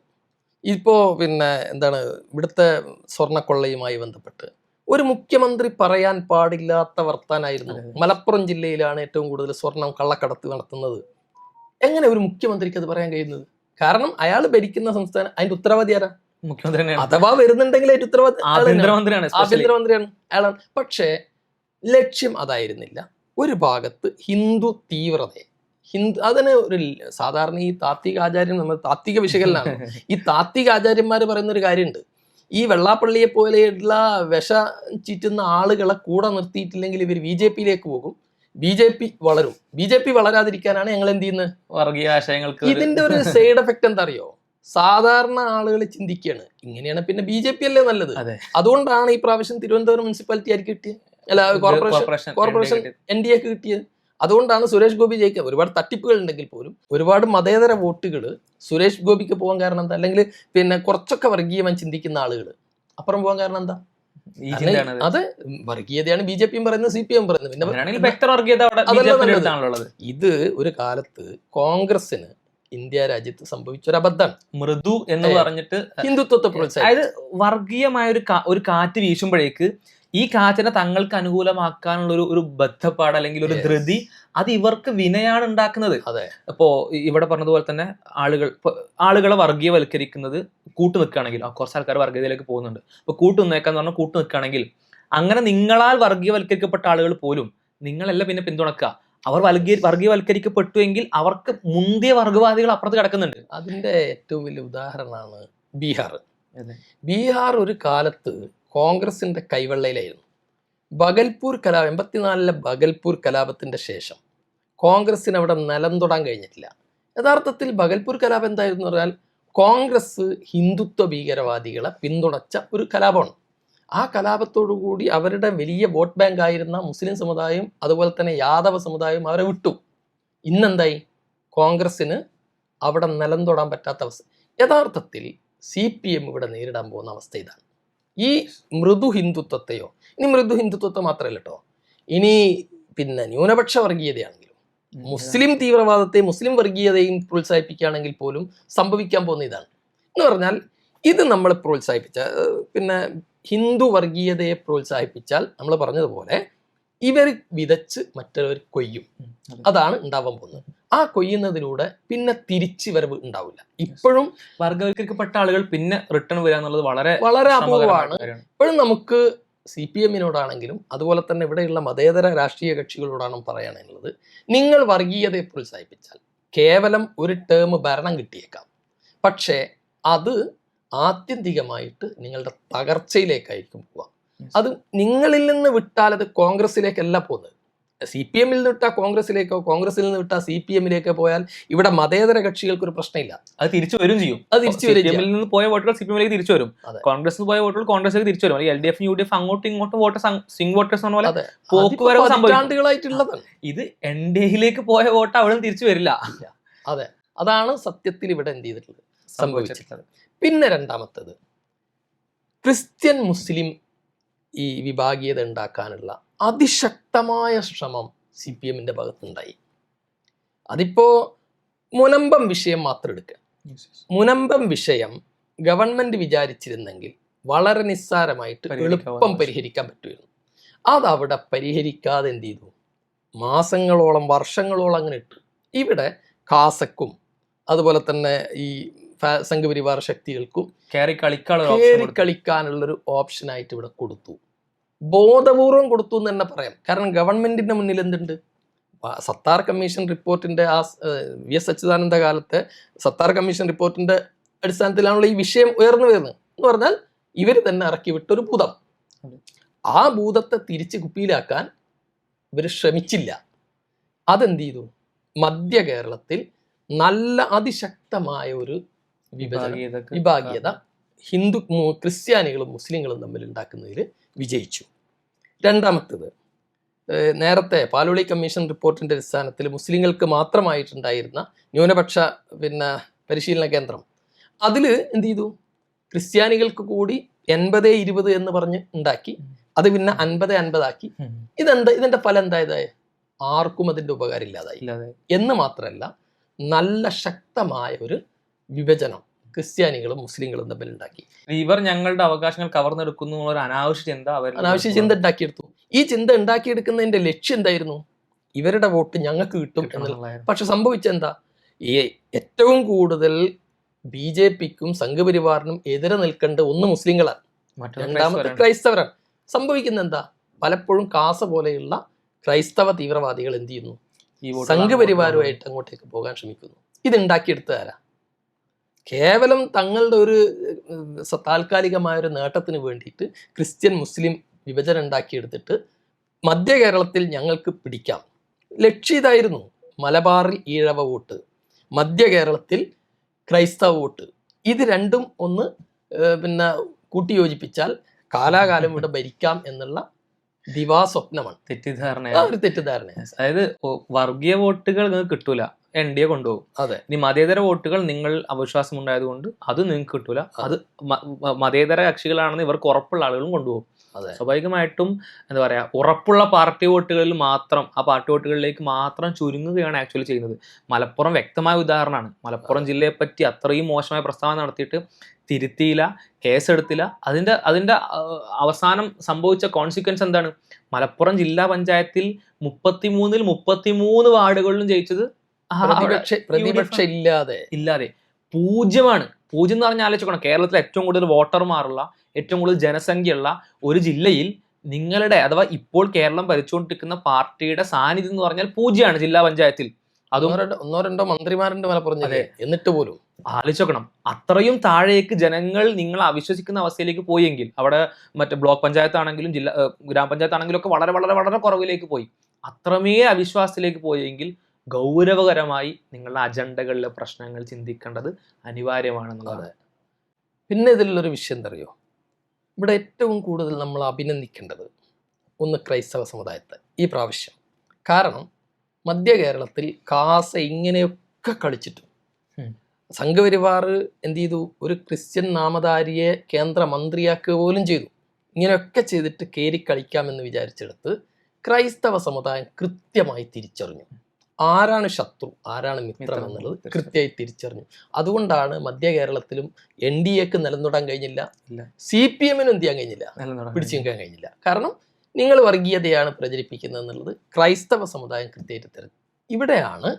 Speaker 2: ഇപ്പോ പിന്നെ എന്താണ് ഇവിടുത്തെ സ്വർണ്ണക്കൊള്ളയുമായി ബന്ധപ്പെട്ട് ഒരു മുഖ്യമന്ത്രി പറയാൻ പാടില്ലാത്ത വർത്താനായിരുന്നു. മലപ്പുറം ജില്ലയിലാണ് ഏറ്റവും കൂടുതൽ സ്വർണം കള്ളക്കടത്ത് നടത്തുന്നത്. എങ്ങനെ ഒരു മുഖ്യമന്ത്രിക്ക് അത് പറയാൻ കഴിയുന്നത്? കാരണം അയാൾ ഭരിക്കുന്ന സംസ്ഥാനം, അതിന്റെ ഉത്തരവാദി ആരാ?
Speaker 1: മുഖ്യമന്ത്രി.
Speaker 2: അഥവാ വരുന്നുണ്ടെങ്കിൽ അതിന്റെ ഉത്തരവാദി
Speaker 1: ആഭ്യന്തരമന്ത്രിയാണ്
Speaker 2: അയാളാണ്. പക്ഷേ ലക്ഷ്യം അതായിരുന്നില്ല. ഒരു ഭാഗത്ത് ഹിന്ദു തീവ്രതയെ, അതിന് ഒരു സാധാരണ ഈ താത്വിക ആചാര്യൻ, നമ്മൾ താത്വിക വിശകലനാണ്. ഈ താത്വിക ആചാര്യന്മാർ പറയുന്ന ഒരു കാര്യമുണ്ട്, ഈ വെള്ളാപ്പള്ളിയെ പോലെയുള്ള വിഷ ചീറ്റുന്ന ആളുകളെ കൂടെ നിർത്തിയിട്ടില്ലെങ്കിൽ ഇവർ BJP-യിലേക്ക് പോകും, BJP വളരും. BJP വളരാതിരിക്കാനാണ് ഞങ്ങൾ എന്ത് ചെയ്യുന്നത്?
Speaker 1: വർഗീയ ആശയങ്ങൾക്ക്.
Speaker 2: ഇതിന്റെ ഒരു സൈഡ് എഫക്ട് എന്താ അറിയോ? സാധാരണ ആളുകൾ ചിന്തിക്കുകയാണ് ഇങ്ങനെയാണ്, പിന്നെ BJP അല്ലേ നല്ലത്. അതുകൊണ്ടാണ് ഈ പ്രാവശ്യം തിരുവനന്തപുരം മുനിസിപ്പാലിറ്റി ആർക്ക് കിട്ടിയത്, അല്ല കോർപ്പറേഷൻ NDA കിട്ടിയത്. അതുകൊണ്ടാണ് സുരേഷ് ഗോപി ജയിക്കുക. ഒരുപാട് തട്ടിപ്പുകൾ ഉണ്ടെങ്കിൽ പോലും ഒരുപാട് മതേതര വോട്ടുകൾ സുരേഷ് ഗോപിക്ക് പോകാൻ കാരണം എന്താ? അല്ലെങ്കിൽ പിന്നെ കുറച്ചൊക്കെ വർഗീയമായി ചിന്തിക്കുന്ന ആളുകൾ അപ്പുറം പോകാൻ കാരണം എന്താ? അത് വർഗീയതയാണ് BJP പറയുന്നത്, CPM പറയുന്നത്. പിന്നെ ഇത് ഒരു കാലത്ത് കോൺഗ്രസിന് ഇന്ത്യ രാജ്യത്ത് സംഭവിച്ച ഒരു അബദ്ധമാണ്.
Speaker 1: മൃദു എന്ന് പറഞ്ഞിട്ട്
Speaker 2: ഹിന്ദുത്വത്തെ പ്രോത്സാഹിപ്പിച്ചു.
Speaker 1: അതായത് വർഗീയമായ ഒരു കാറ്റ് വീശുമ്പോഴേക്ക് ഈ കാറ്റിനെ തങ്ങൾക്ക് അനുകൂലമാക്കാനുള്ള ഒരു ബദ്ധപ്പാട് അല്ലെങ്കിൽ ഒരു ധൃതി, അത് ഇവർക്ക് വിനയാണ് ഉണ്ടാക്കുന്നത്. ഇപ്പോ ഇവിടെ പറഞ്ഞതുപോലെ തന്നെ ആളുകളെ വർഗീയവൽക്കരിക്കുന്നത് കൂട്ടു നിൽക്കുകയാണെങ്കിൽ, കുറച്ച് ആൾക്കാർ വർഗീയതയിലേക്ക് പോകുന്നുണ്ട്. അപ്പൊ കൂട്ടു നിൽക്കാന്ന് പറഞ്ഞാൽ കൂട്ടു നിൽക്കുകയാണെങ്കിൽ അങ്ങനെ നിങ്ങളാൽ വർഗീയവൽക്കരിക്കപ്പെട്ട ആളുകൾ പോലും നിങ്ങളല്ല പിന്നെ പിന്തുണക്കുക. അവർ വർഗീയവൽക്കരിക്കപ്പെട്ടു എങ്കിൽ അവർക്ക് മുന്തിയ വർഗവാദികൾ അപ്പുറത്ത് കിടക്കുന്നുണ്ട്.
Speaker 2: അതിന്റെ ഏറ്റവും വലിയ ഉദാഹരണമാണ് ബീഹാർ. ബീഹാർ ഒരു കാലത്ത് കോൺഗ്രസിന്റെ കൈവെള്ളയിലായിരുന്നു. ബഗൽപൂർ കലാപം 84-ലെ ബഗൽപൂർ കലാപത്തിന്റെ ശേഷം കോൺഗ്രസിന് അവിടെ നിലം തൊടാൻ കഴിഞ്ഞിട്ടില്ല. യഥാർത്ഥത്തിൽ ബഗൽപൂർ കലാപം എന്തായിരുന്നു പറഞ്ഞാൽ കോൺഗ്രസ് ഹിന്ദുത്വ ഭീകരവാദികളെ പിന്തുണച്ച ഒരു കലാപമാണ്. ആ കലാപത്തോടുകൂടി അവരുടെ വലിയ വോട്ട് ബാങ്ക് ആയിരുന്ന മുസ്ലിം സമുദായം അതുപോലെ തന്നെ യാദവ സമുദായം അവരെ വിട്ടു. ഇന്നെന്തായി? കോൺഗ്രസിന് അവിടെ നിലം തൊടാൻ പറ്റാത്ത അവസ്ഥ. യഥാർത്ഥത്തിൽ CPM ഇവിടെ നേരിടാൻ പോകുന്ന അവസ്ഥ ഇതാണ്. ഈ മൃദു ഹിന്ദുത്വത്തെയോ, ഇനി മൃദു ഹിന്ദുത്വത്തെ മാത്രമല്ല കേട്ടോ, ഇനി പിന്നെ ന്യൂനപക്ഷ വർഗീയതയാണെങ്കിലും മുസ്ലിം തീവ്രവാദത്തെയും മുസ്ലിം വർഗീയതയും പ്രോത്സാഹിപ്പിക്കുകയാണെങ്കിൽ പോലും സംഭവിക്കാൻ പോകുന്ന ഇതാണ്. എന്ന് പറഞ്ഞാൽ ഇത് നമ്മൾ പ്രോത്സാഹിപ്പിച്ച പിന്നെ ഹിന്ദു വർഗീയതയെ പ്രോത്സാഹിപ്പിച്ചാൽ നമ്മൾ പറഞ്ഞതുപോലെ ഇവർ വിതച്ച് മറ്റുള്ളവർ കൊയ്യും. അതാണ് ഉണ്ടാവാൻ പോകുന്നത്. ആ കൊയ്യുന്നതിലൂടെ പിന്നെ തിരിച്ചു വരവ് ഉണ്ടാവില്ല. ഇപ്പോഴും
Speaker 1: വർഗവൽക്കരിക്കപ്പെട്ട ആളുകൾ പിന്നെ റിട്ടേൺ വരിക എന്നുള്ളത് വളരെ
Speaker 2: വളരെ അപൂർവമാണ്. ഇപ്പോഴും നമുക്ക് CPM-നോടാണെങ്കിലും അതുപോലെ തന്നെ ഇവിടെയുള്ള മതേതര രാഷ്ട്രീയ കക്ഷികളോടാണ് പറയാനുള്ളത്, നിങ്ങൾ വർഗീയതയെ പ്രോത്സാഹിപ്പിച്ചാൽ കേവലം ഒരു ടേം ഭരണം കിട്ടിയേക്കാം, പക്ഷേ അത് ആത്യന്തികമായിട്ട് നിങ്ങളുടെ തകർച്ചയിലേക്കായിരിക്കും പോവുക. അത് നിങ്ങളിൽ നിന്ന് വിട്ടാൽ അത് കോൺഗ്രസിലേക്കല്ല പോകുന്നത്. CPM-ൽ നിന്ന് വിട്ടാൽ കോൺഗ്രസിലേക്കോ, കോൺഗ്രസിൽ നിന്ന് വിട്ടാൽ CPM-ലേക്കോ പോയാൽ ഇവിടെ മതേതര കക്ഷികൾക്ക് ഒരു പ്രശ്നമില്ല,
Speaker 1: അത് തിരിച്ചു വരും ചെയ്യും.
Speaker 2: അത് തിരിച്ചു വരും.
Speaker 1: CPM-ൽ നിന്ന് പോയ വോട്ടുകൾ CPM-ലേക്ക് തിരിച്ചു വരും, കോൺഗ്രസിൽ പോയ വോട്ടുകൾ കോൺഗ്രസിലേക്ക് തിരിച്ചു വരും. LDF UDF അങ്ങോട്ടും ഇങ്ങോട്ടും സ്വിംഗ് വോട്ടേഴ്സ് പോലെ പോക്കുവരവ്
Speaker 2: സംഭവിക്കാണ്ടുകളായിട്ടുള്ളതാണ്.
Speaker 1: ഇത് NDA-യിലേക്ക് പോയ വോട്ട് അവിടെ തിരിച്ചു വരില്ല.
Speaker 2: അതെ, അതാണ് സത്യത്തിൽ ഇവിടെ എന്ത് ചെയ്തിട്ടുള്ളത്, സംഭവിച്ചിട്ടുള്ളത്. പിന്നെ രണ്ടാമത്തത്, ക്രിസ്ത്യൻ മുസ്ലിം ഈ വിഭാഗീയത ഉണ്ടാക്കാനുള്ള അതിശക്തമായ ശ്രമം CPM-ന്റെ ഭാഗത്തുണ്ടായി. അതിപ്പോ മുനമ്പം വിഷയം മാത്രം എടുക്കുക. മുനമ്പം വിഷയം ഗവൺമെന്റ് വിചാരിച്ചിരുന്നെങ്കിൽ വളരെ നിസ്സാരമായിട്ട് എളുപ്പം പരിഹരിക്കാൻ പറ്റുമായിരുന്നു. അതവിടെ പരിഹരിക്കാതെ എന്ത് ചെയ്തു, മാസങ്ങളോളം വർഷങ്ങളോളം അങ്ങനെ ഇട്ടു. ഇവിടെ കാസക്കും അതുപോലെ തന്നെ ഈ സംഘപരിവാർ ശക്തികൾക്കും കളിക്കാനുള്ളൊരു ഓപ്ഷനായിട്ട് ഇവിടെ കൊടുത്തു. ബോധപൂർവം കൊടുത്തു എന്ന് തന്നെ പറയാം. കാരണം ഗവൺമെന്റിന്റെ മുന്നിൽ എന്തുണ്ട്? സത്താർ കമ്മീഷൻ റിപ്പോർട്ടിന്റെ ആ VS അച്യുതാനന്ദ കാലത്തെ സത്താർ കമ്മീഷൻ റിപ്പോർട്ടിന്റെ അടിസ്ഥാനത്തിലാണല്ലോ ഈ വിഷയം ഉയർന്നു വരുന്നത്. എന്ന് പറഞ്ഞാൽ ഇവർ തന്നെ ഇറക്കി വിട്ടൊരു ഭൂതം. ആ ഭൂതത്തെ തിരിച്ച് കുപ്പിയിലാക്കാൻ ഇവർ ശ്രമിച്ചില്ല. അതെന്ത് ചെയ്തു? മധ്യ കേരളത്തിൽ നല്ല അതിശക്തമായ ഒരു വിഭാഗീയത ക്രിസ്ത്യാനികളും മുസ്ലിങ്ങളും തമ്മിൽ ഉണ്ടാക്കുന്നതിൽ വിജയിച്ചു. രണ്ടാമത്തേത്, നേരത്തെ പാലോളി കമ്മീഷൻ റിപ്പോർട്ടിന്റെ അടിസ്ഥാനത്തിൽ മുസ്ലിങ്ങൾക്ക് മാത്രമായിട്ടുണ്ടായിരുന്ന ന്യൂനപക്ഷ പരിശീലന കേന്ദ്രം, അതിൽ എന്ത് ചെയ്തു? ക്രിസ്ത്യാനികൾക്ക് കൂടി 80-20 എന്ന് പറഞ്ഞ് ഉണ്ടാക്കി. അത് പിന്നെ 50-50 ആക്കി. ഇതിന്റെ ഫലം എന്തായത്? ആർക്കും അതിന്റെ ഉപകാരം ഇല്ലാതായി എന്ന് മാത്രമല്ല, നല്ല ശക്തമായ ഒരു വിഭജനം ക്രിസ്ത്യാനികളും മുസ്ലിങ്ങളും തമ്മിൽ ഉണ്ടാക്കി.
Speaker 1: ഇവർ ഞങ്ങളുടെ അവകാശങ്ങൾ കവർന്നെടുക്കുന്നു ഒരു
Speaker 2: അനാവശ്യ ചിന്ത ഉണ്ടാക്കിയെടുത്തു. ഈ ചിന്ത ഉണ്ടാക്കിയെടുക്കുന്നതിന്റെ ലക്ഷ്യം എന്തായിരുന്നു? ഇവരുടെ വോട്ട് ഞങ്ങൾക്ക് കിട്ടും എന്നുള്ളത്. പക്ഷെ സംഭവിച്ചെന്താ? ഏറ്റവും കൂടുതൽ BJPക്കും സംഘപരിവാറിനും എതിരെ നിൽക്കേണ്ട ഒന്ന് മുസ്ലിങ്ങളാണ്, രണ്ടാമത്തെ ക്രൈസ്തവരാണ്. സംഭവിക്കുന്ന എന്താ? പലപ്പോഴും കാസ പോലെയുള്ള ക്രൈസ്തവ തീവ്രവാദികൾ എന്ത് ചെയ്യുന്നു? സംഘപരിവാരുമായിട്ട് അങ്ങോട്ടേക്ക് പോകാൻ ശ്രമിക്കുന്നു. ഇത് ഉണ്ടാക്കിയെടുത്തതാരാ? കേവലം തങ്ങളുടെ ഒരു താൽക്കാലികമായ ഒരു നേട്ടത്തിന് വേണ്ടിയിട്ട് ക്രിസ്ത്യൻ മുസ്ലിം വിഭജനം ഉണ്ടാക്കിയെടുത്തിട്ട് മധ്യ കേരളത്തിൽ ഞങ്ങൾക്ക് പിടിക്കാം. ലക്ഷ്യം ഇതായിരുന്നു. മലബാറിൽ ഈഴവ വോട്ട്, മധ്യ കേരളത്തിൽ ക്രൈസ്തവ വോട്ട്, ഇത് രണ്ടും ഒന്ന് കൂട്ടിയോജിപ്പിച്ചാൽ കാലാകാലം ഇവിടെ ഭരിക്കാം എന്നുള്ള ദിവാസ്വപ്നമാണ്, തെറ്റിദ്ധാരണ.
Speaker 1: അതായത് വർഗീയ വോട്ടുകൾ നിങ്ങൾക്ക് കിട്ടൂല, NDA കൊണ്ടുപോകും.
Speaker 2: അതെ.
Speaker 1: ഇനി മതേതര വോട്ടുകൾ നിങ്ങൾ അവിശ്വാസം ഉണ്ടായതുകൊണ്ട് അത് നിങ്ങൾക്ക് കിട്ടൂല, അത് മതേതര കക്ഷികളാണെന്ന് ഇവർക്ക് ഉറപ്പുള്ള ആളുകളും കൊണ്ടുപോകും. സ്വാഭാവികമായിട്ടും എന്താ പറയാ, ഉറപ്പുള്ള പാർട്ടി വോട്ടുകളിൽ മാത്രം, ആ പാർട്ടി വോട്ടുകളിലേക്ക് മാത്രം ചുരുങ്ങുകയാണ് ആക്ച്വലി ചെയ്യുന്നത്. മലപ്പുറം വ്യക്തമായ ഉദാഹരണമാണ്. മലപ്പുറം ജില്ലയെ പറ്റി അത്രയും മോശമായ പ്രസ്താവന നടത്തിയിട്ട് തിരുത്തിയില്ല, കേസെടുത്തില്ല. അതിന്റെ അവസാനം സംഭവിച്ച കോൺസിക്വൻസ് എന്താണ്? മലപ്പുറം ജില്ലാ പഞ്ചായത്തിൽ 33-ൽ 33 വാർഡുകളിലും ജയിച്ചത്
Speaker 2: പ്രതിപക്ഷ ഇല്ലാതെ
Speaker 1: 0 0 എന്ന് പറഞ്ഞാൽ ആലോചിക്കണം. കേരളത്തിൽ ഏറ്റവും കൂടുതൽ വോട്ടർമാരുള്ള, ഏറ്റവും കൂടുതൽ ജനസംഖ്യയുള്ള ഒരു ജില്ലയിൽ നിങ്ങളുടെ, അഥവാ ഇപ്പോൾ കേരളം ഭരിച്ചുകൊണ്ടിരിക്കുന്ന പാർട്ടിയുടെ സാന്നിധ്യം എന്ന് പറഞ്ഞാൽ 0 ജില്ലാ പഞ്ചായത്തിൽ. അതും
Speaker 2: 1-2 മന്ത്രിമാരുണ്ട് മലപ്പുറം ജില്ലയിൽ. എന്നിട്ട് പോലും
Speaker 1: ആലോചിക്കണം, അത്രയും താഴേക്ക് ജനങ്ങൾ നിങ്ങൾ അവിശ്വസിക്കുന്ന അവസ്ഥയിലേക്ക് പോയെങ്കിൽ, അവിടെ മറ്റേ ബ്ലോക്ക് പഞ്ചായത്താണെങ്കിലും ഗ്രാമപഞ്ചായത്താണെങ്കിലും ഒക്കെ വളരെ വളരെ വളരെ കുറവിലേക്ക് പോയി. അത്രമേ അവിശ്വാസത്തിലേക്ക് പോയെങ്കിൽ ഗൗരവകരമായി നിങ്ങളുടെ അജണ്ടകളിലെ പ്രശ്നങ്ങൾ ചിന്തിക്കേണ്ടത് അനിവാര്യമാണെന്നുള്ളത്.
Speaker 2: പിന്നെ ഇതിലുള്ളൊരു വിഷയം എന്താ അറിയോ? ഇവിടെ ഏറ്റവും കൂടുതൽ നമ്മൾ അഭിനന്ദിക്കേണ്ടത് ഒന്ന് ക്രൈസ്തവ സമുദായത്തെ ഈ പ്രാവശ്യം. കാരണം മധ്യ കേരളത്തിൽ കാസ ഇങ്ങനെയൊക്കെ കളിച്ചിട്ടും സംഘപരിവാർ എന്ത് ചെയ്തു? ഒരു ക്രിസ്ത്യൻ നാമധാരിയെ കേന്ദ്രമന്ത്രിയാക്കുക പോലും ചെയ്തു. ഇങ്ങനെയൊക്കെ ചെയ്തിട്ട് കയറി കളിക്കാമെന്ന് വിചാരിച്ചെടുത്ത് ക്രൈസ്തവ സമുദായം കൃത്യമായി തിരിച്ചറിഞ്ഞു. ആരാണ് ശത്രു, ആരാണ് മിത്രം എന്നുള്ളത് കൃത്യമായി തിരിച്ചറിഞ്ഞു. അതുകൊണ്ടാണ് മധ്യ കേരളത്തിലും NDAക്ക് നിലനിർത്താൻ കഴിഞ്ഞില്ല, CPMനും എന്ത് ചെയ്യാൻ കഴിഞ്ഞില്ല, പിടിച്ചു നിൽക്കാൻ കഴിഞ്ഞില്ല. കാരണം നിങ്ങൾ വർഗീയതയാണ് പ്രചരിപ്പിക്കുന്നത് എന്നുള്ളത് ക്രൈസ്തവ സമുദായം കൃത്യമായിട്ട് തരുന്നു. ഇവിടെയാണ്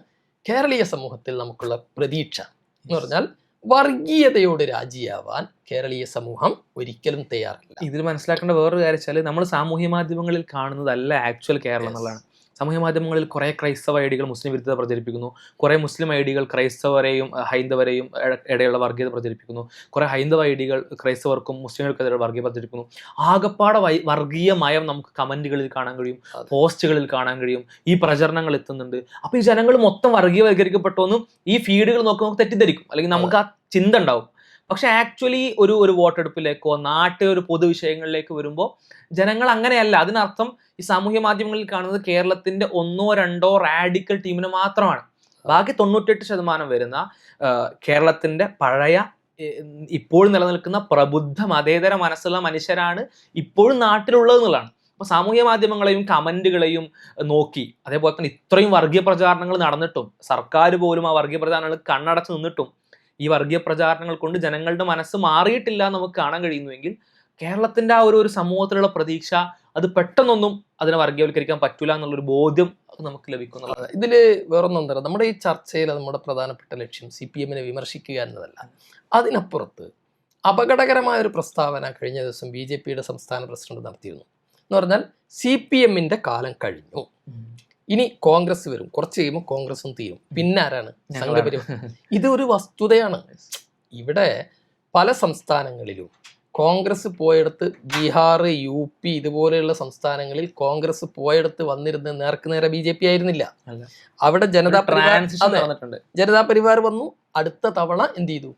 Speaker 2: കേരളീയ സമൂഹത്തിൽ നമുക്കുള്ള പ്രതീക്ഷ എന്ന് പറഞ്ഞാൽ, വർഗീയതയോട് രാജിയാവാൻ കേരളീയ സമൂഹം ഒരിക്കലും തയ്യാറല്ല.
Speaker 1: ഇതിൽ മനസ്സിലാക്കേണ്ട വേറൊരു കാര്യം വെച്ചാൽ, നമ്മൾ സാമൂഹ്യ മാധ്യമങ്ങളിൽ കാണുന്നതല്ല ആക്ച്വൽ കേരളം എന്നുള്ളതാണ്. സാമൂഹ്യ മാധ്യമങ്ങളിൽ കുറേ ക്രൈസ്തവ ഐഡികൾ മുസ്ലിം വിരുദ്ധത പ്രചരിപ്പിക്കുന്നു, കുറേ മുസ്ലിം ഐഡികൾ ക്രൈസ്തവരെയും ഹൈന്ദവരെയും ഇടയുള്ള വർഗീയത പ്രചരിപ്പിക്കുന്നു, കുറേ ഹൈന്ദവ ഐഡികൾ ക്രൈസ്തവർക്കും മുസ്ലിങ്ങൾക്കെതിരെ വർഗീയത പ്രചരിപ്പിക്കുന്നു. ആകപ്പാടെ വർഗീയ മയം നമുക്ക് കമന്റുകളിൽ കാണാൻ കഴിയും, പോസ്റ്റുകളിൽ കാണാൻ കഴിയും. ഈ പ്രചരണങ്ങൾ എത്തുന്നുണ്ട്. അപ്പോൾ ഈ ജനങ്ങൾ മൊത്തം വർഗീയവൽക്കരിക്കപ്പെട്ടോന്നും ഈ ഫീഡുകൾ നോക്കുമ്പോൾ തെറ്റിദ്ധരിക്കും, അല്ലെങ്കിൽ നമുക്ക് ആ ചിന്ത ഉണ്ടാവും. പക്ഷെ ആക്ച്വലി ഒരു വോട്ടെടുപ്പിലേക്കോ നാട്ടിലെ ഒരു പൊതുവിഷയങ്ങളിലേക്ക് വരുമ്പോൾ ജനങ്ങൾ അങ്ങനെയല്ല. അതിനർത്ഥം ഈ സാമൂഹ്യ മാധ്യമങ്ങളിൽ കാണുന്നത് കേരളത്തിന്റെ 1-2 റാഡിക്കൽ ടീമിന് മാത്രമാണ്. ബാക്കി 98% വരുന്ന കേരളത്തിന്റെ പഴയ ഇപ്പോൾ നിലനിൽക്കുന്ന പ്രബുദ്ധ മതേതര മനസ്സുള്ള മനുഷ്യരാണ് ഇപ്പോഴും നാട്ടിലുള്ളത് എന്നുള്ളതാണ്. അപ്പോൾ സാമൂഹ്യ മാധ്യമങ്ങളെയും കമന്റുകളെയും നോക്കി, അതേപോലെ തന്നെ ഇത്രയും വർഗീയ പ്രചാരണങ്ങൾ നടന്നിട്ടും സർക്കാർ പോലും ആ വർഗീയ പ്രചാരണങ്ങൾ കണ്ണടച്ച് നിന്നിട്ടും ഈ വർഗീയ പ്രചാരണങ്ങൾ കൊണ്ട് ജനങ്ങളുടെ മനസ്സ് മാറിയിട്ടില്ല നമുക്ക് കാണാൻ കഴിയുന്നുവെങ്കിൽ, കേരളത്തിന്റെ ആ ഒരു സമൂഹത്തിലുള്ള പ്രതീക്ഷ അത് പെട്ടെന്നൊന്നും അതിനെ വർഗീയവൽക്കരിക്കാൻ പറ്റൂല എന്നുള്ളൊരു ബോധ്യം നമുക്ക് ലഭിക്കുന്നുള്ളത്.
Speaker 2: ഇതിൽ വേറൊന്നും എന്താ, നമ്മുടെ ഈ ചർച്ചയിൽ നമ്മുടെ പ്രധാനപ്പെട്ട ലക്ഷ്യം CPMനെ വിമർശിക്കുക എന്നതല്ല. അതിനപ്പുറത്ത് അപകടകരമായ ഒരു പ്രസ്താവന കഴിഞ്ഞ ദിവസം BJPയുടെ സംസ്ഥാന പ്രസിഡന്റ് നടത്തിയിരുന്നു. എന്ന് പറഞ്ഞാൽ CPMന്റെ കാലം കഴിഞ്ഞു, ഇനി കോൺഗ്രസ് വരും, കുറച്ച് കഴിയുമ്പോൾ കോൺഗ്രസും തീരും, പിന്നെ ആരാണ്? സംഘപരിവാർ. ഇതൊരു വസ്തുതയാണ്. ഇവിടെ പല സംസ്ഥാനങ്ങളിലും കോൺഗ്രസ് പോയെടുത്ത് ബീഹാർ, യു പി ഇതുപോലെയുള്ള സംസ്ഥാനങ്ങളിൽ കോൺഗ്രസ് പോയെടുത്ത് വന്നിരുന്ന നേർക്ക് നേരെ BJP ആയിരുന്നില്ല. അവിടെ ജനതാ പരിവാർ വന്നു. അടുത്ത തവണ എന്ത് ചെയ്തു?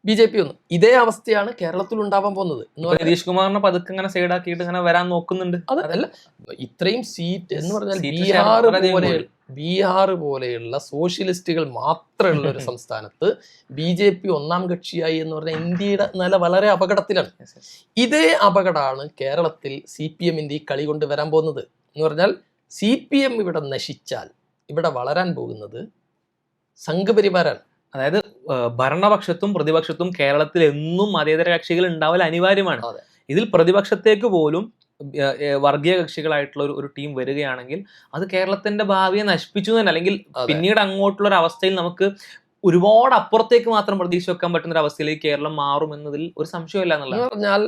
Speaker 2: BJP വന്നു. ഇതേ അവസ്ഥയാണ് കേരളത്തിൽ ഉണ്ടാവാൻ പോകുന്നത്.
Speaker 1: നിതീഷ് കുമാറിനെ പതുക്കെ ഇങ്ങനെ സൈഡാക്കിയിട്ട് ഇങ്ങനെ വരാൻ നോക്കുന്നുണ്ട്.
Speaker 2: അതല്ല, ഇത്രയും സീറ്റ് എന്ന് പറഞ്ഞാൽ ബീഹാർ പോലെയുള്ള സോഷ്യലിസ്റ്റുകൾ മാത്രമുള്ള ഒരു സംസ്ഥാനത്ത് BJP ഒന്നാം കക്ഷിയായി എന്ന് പറഞ്ഞാൽ ഇന്ത്യയുടെ നില വളരെ അപകടത്തിലാണ്. ഇതേ അപകടമാണ് കേരളത്തിൽ CPM-ന്റെ ഈ കളി കൊണ്ട് വരാൻ പോകുന്നത്. എന്ന് പറഞ്ഞാൽ CPM ഇവിടെ നശിച്ചാൽ ഇവിടെ വളരാൻ പോകുന്നത് സംഘപരിവാരാണ്.
Speaker 1: അതായത് ഭരണപക്ഷത്തും പ്രതിപക്ഷത്തും കേരളത്തിൽ എന്നും മതേതര കക്ഷികൾ ഉണ്ടാവൽ അനിവാര്യമാണ്. ഇതിൽ പ്രതിപക്ഷത്തേക്ക് പോലും വർഗീയ കക്ഷികളായിട്ടുള്ള ഒരു ടീം വരികയാണെങ്കിൽ അത് കേരളത്തിന്റെ ഭാവിയെ നശിപ്പിച്ചു തന്നെ, അല്ലെങ്കിൽ പിന്നീട് അങ്ങോട്ടുള്ള ഒരു അവസ്ഥയിൽ നമുക്ക് ഒരുപാട് അപ്പുറത്തേക്ക് മാത്രം പ്രതീക്ഷ വെക്കാൻ പറ്റുന്ന ഒരു അവസ്ഥയിലേക്ക് കേരളം മാറും എന്നതിൽ ഒരു സംശയമില്ല എന്നുള്ളത്.
Speaker 2: പറഞ്ഞാൽ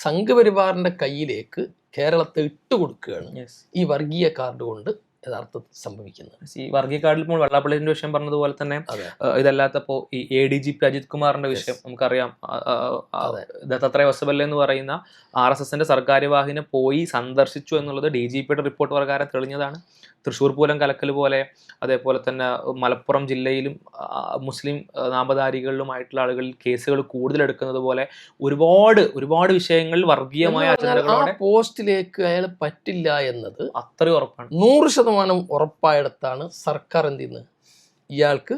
Speaker 2: സംഘപരിവാറിന്റെ കയ്യിലേക്ക് കേരളത്തെ ഇട്ടുകൊടുക്കുകയാണ് ഈ വർഗീയ കാർഡ് കൊണ്ട് യഥാർത്ഥത്തിൽ സംഭവിക്കുന്നത്.
Speaker 1: ഈ വർഗീയ കാർഡിൽ ഇപ്പോൾ വെള്ളാപ്പള്ളിന്റെ വിഷയം പറഞ്ഞതുപോലെ തന്നെ ഇതല്ലാത്തപ്പോ ഈ ADGP അജിത് കുമാറിന്റെ വിഷയം നമുക്കറിയാം. ദത്താത്രേയ വത്സവല്ല എന്ന് പറയുന്ന RSSന്റെ സർക്കാര്യവാഹിനെ പോയി സന്ദർശിച്ചു എന്നുള്ളത് DGPയുടെ റിപ്പോർട്ട് പ്രകാരം തെളിഞ്ഞതാണ്. തൃശ്ശൂർ പൂരം കലക്കൽ പോലെ, അതേപോലെ തന്നെ മലപ്പുറം ജില്ലയിലും മുസ്ലിം നാമധാരികളിലുമായിട്ടുള്ള ആളുകളിൽ കേസുകൾ കൂടുതൽ എടുക്കുന്നത് പോലെ ഒരുപാട് വിഷയങ്ങളിൽ വർഗീയമായ അജണ്ടകളോടെ
Speaker 2: പോസ്റ്റിലേക്ക് അയാൾ പറ്റില്ല എന്നത്
Speaker 1: അത്രയും ഉറപ്പാണ്.
Speaker 2: 100% ഉറപ്പായിടത്താണ് സർക്കാർ എന്ത് ചെയ്യുന്നത്, ഇയാൾക്ക്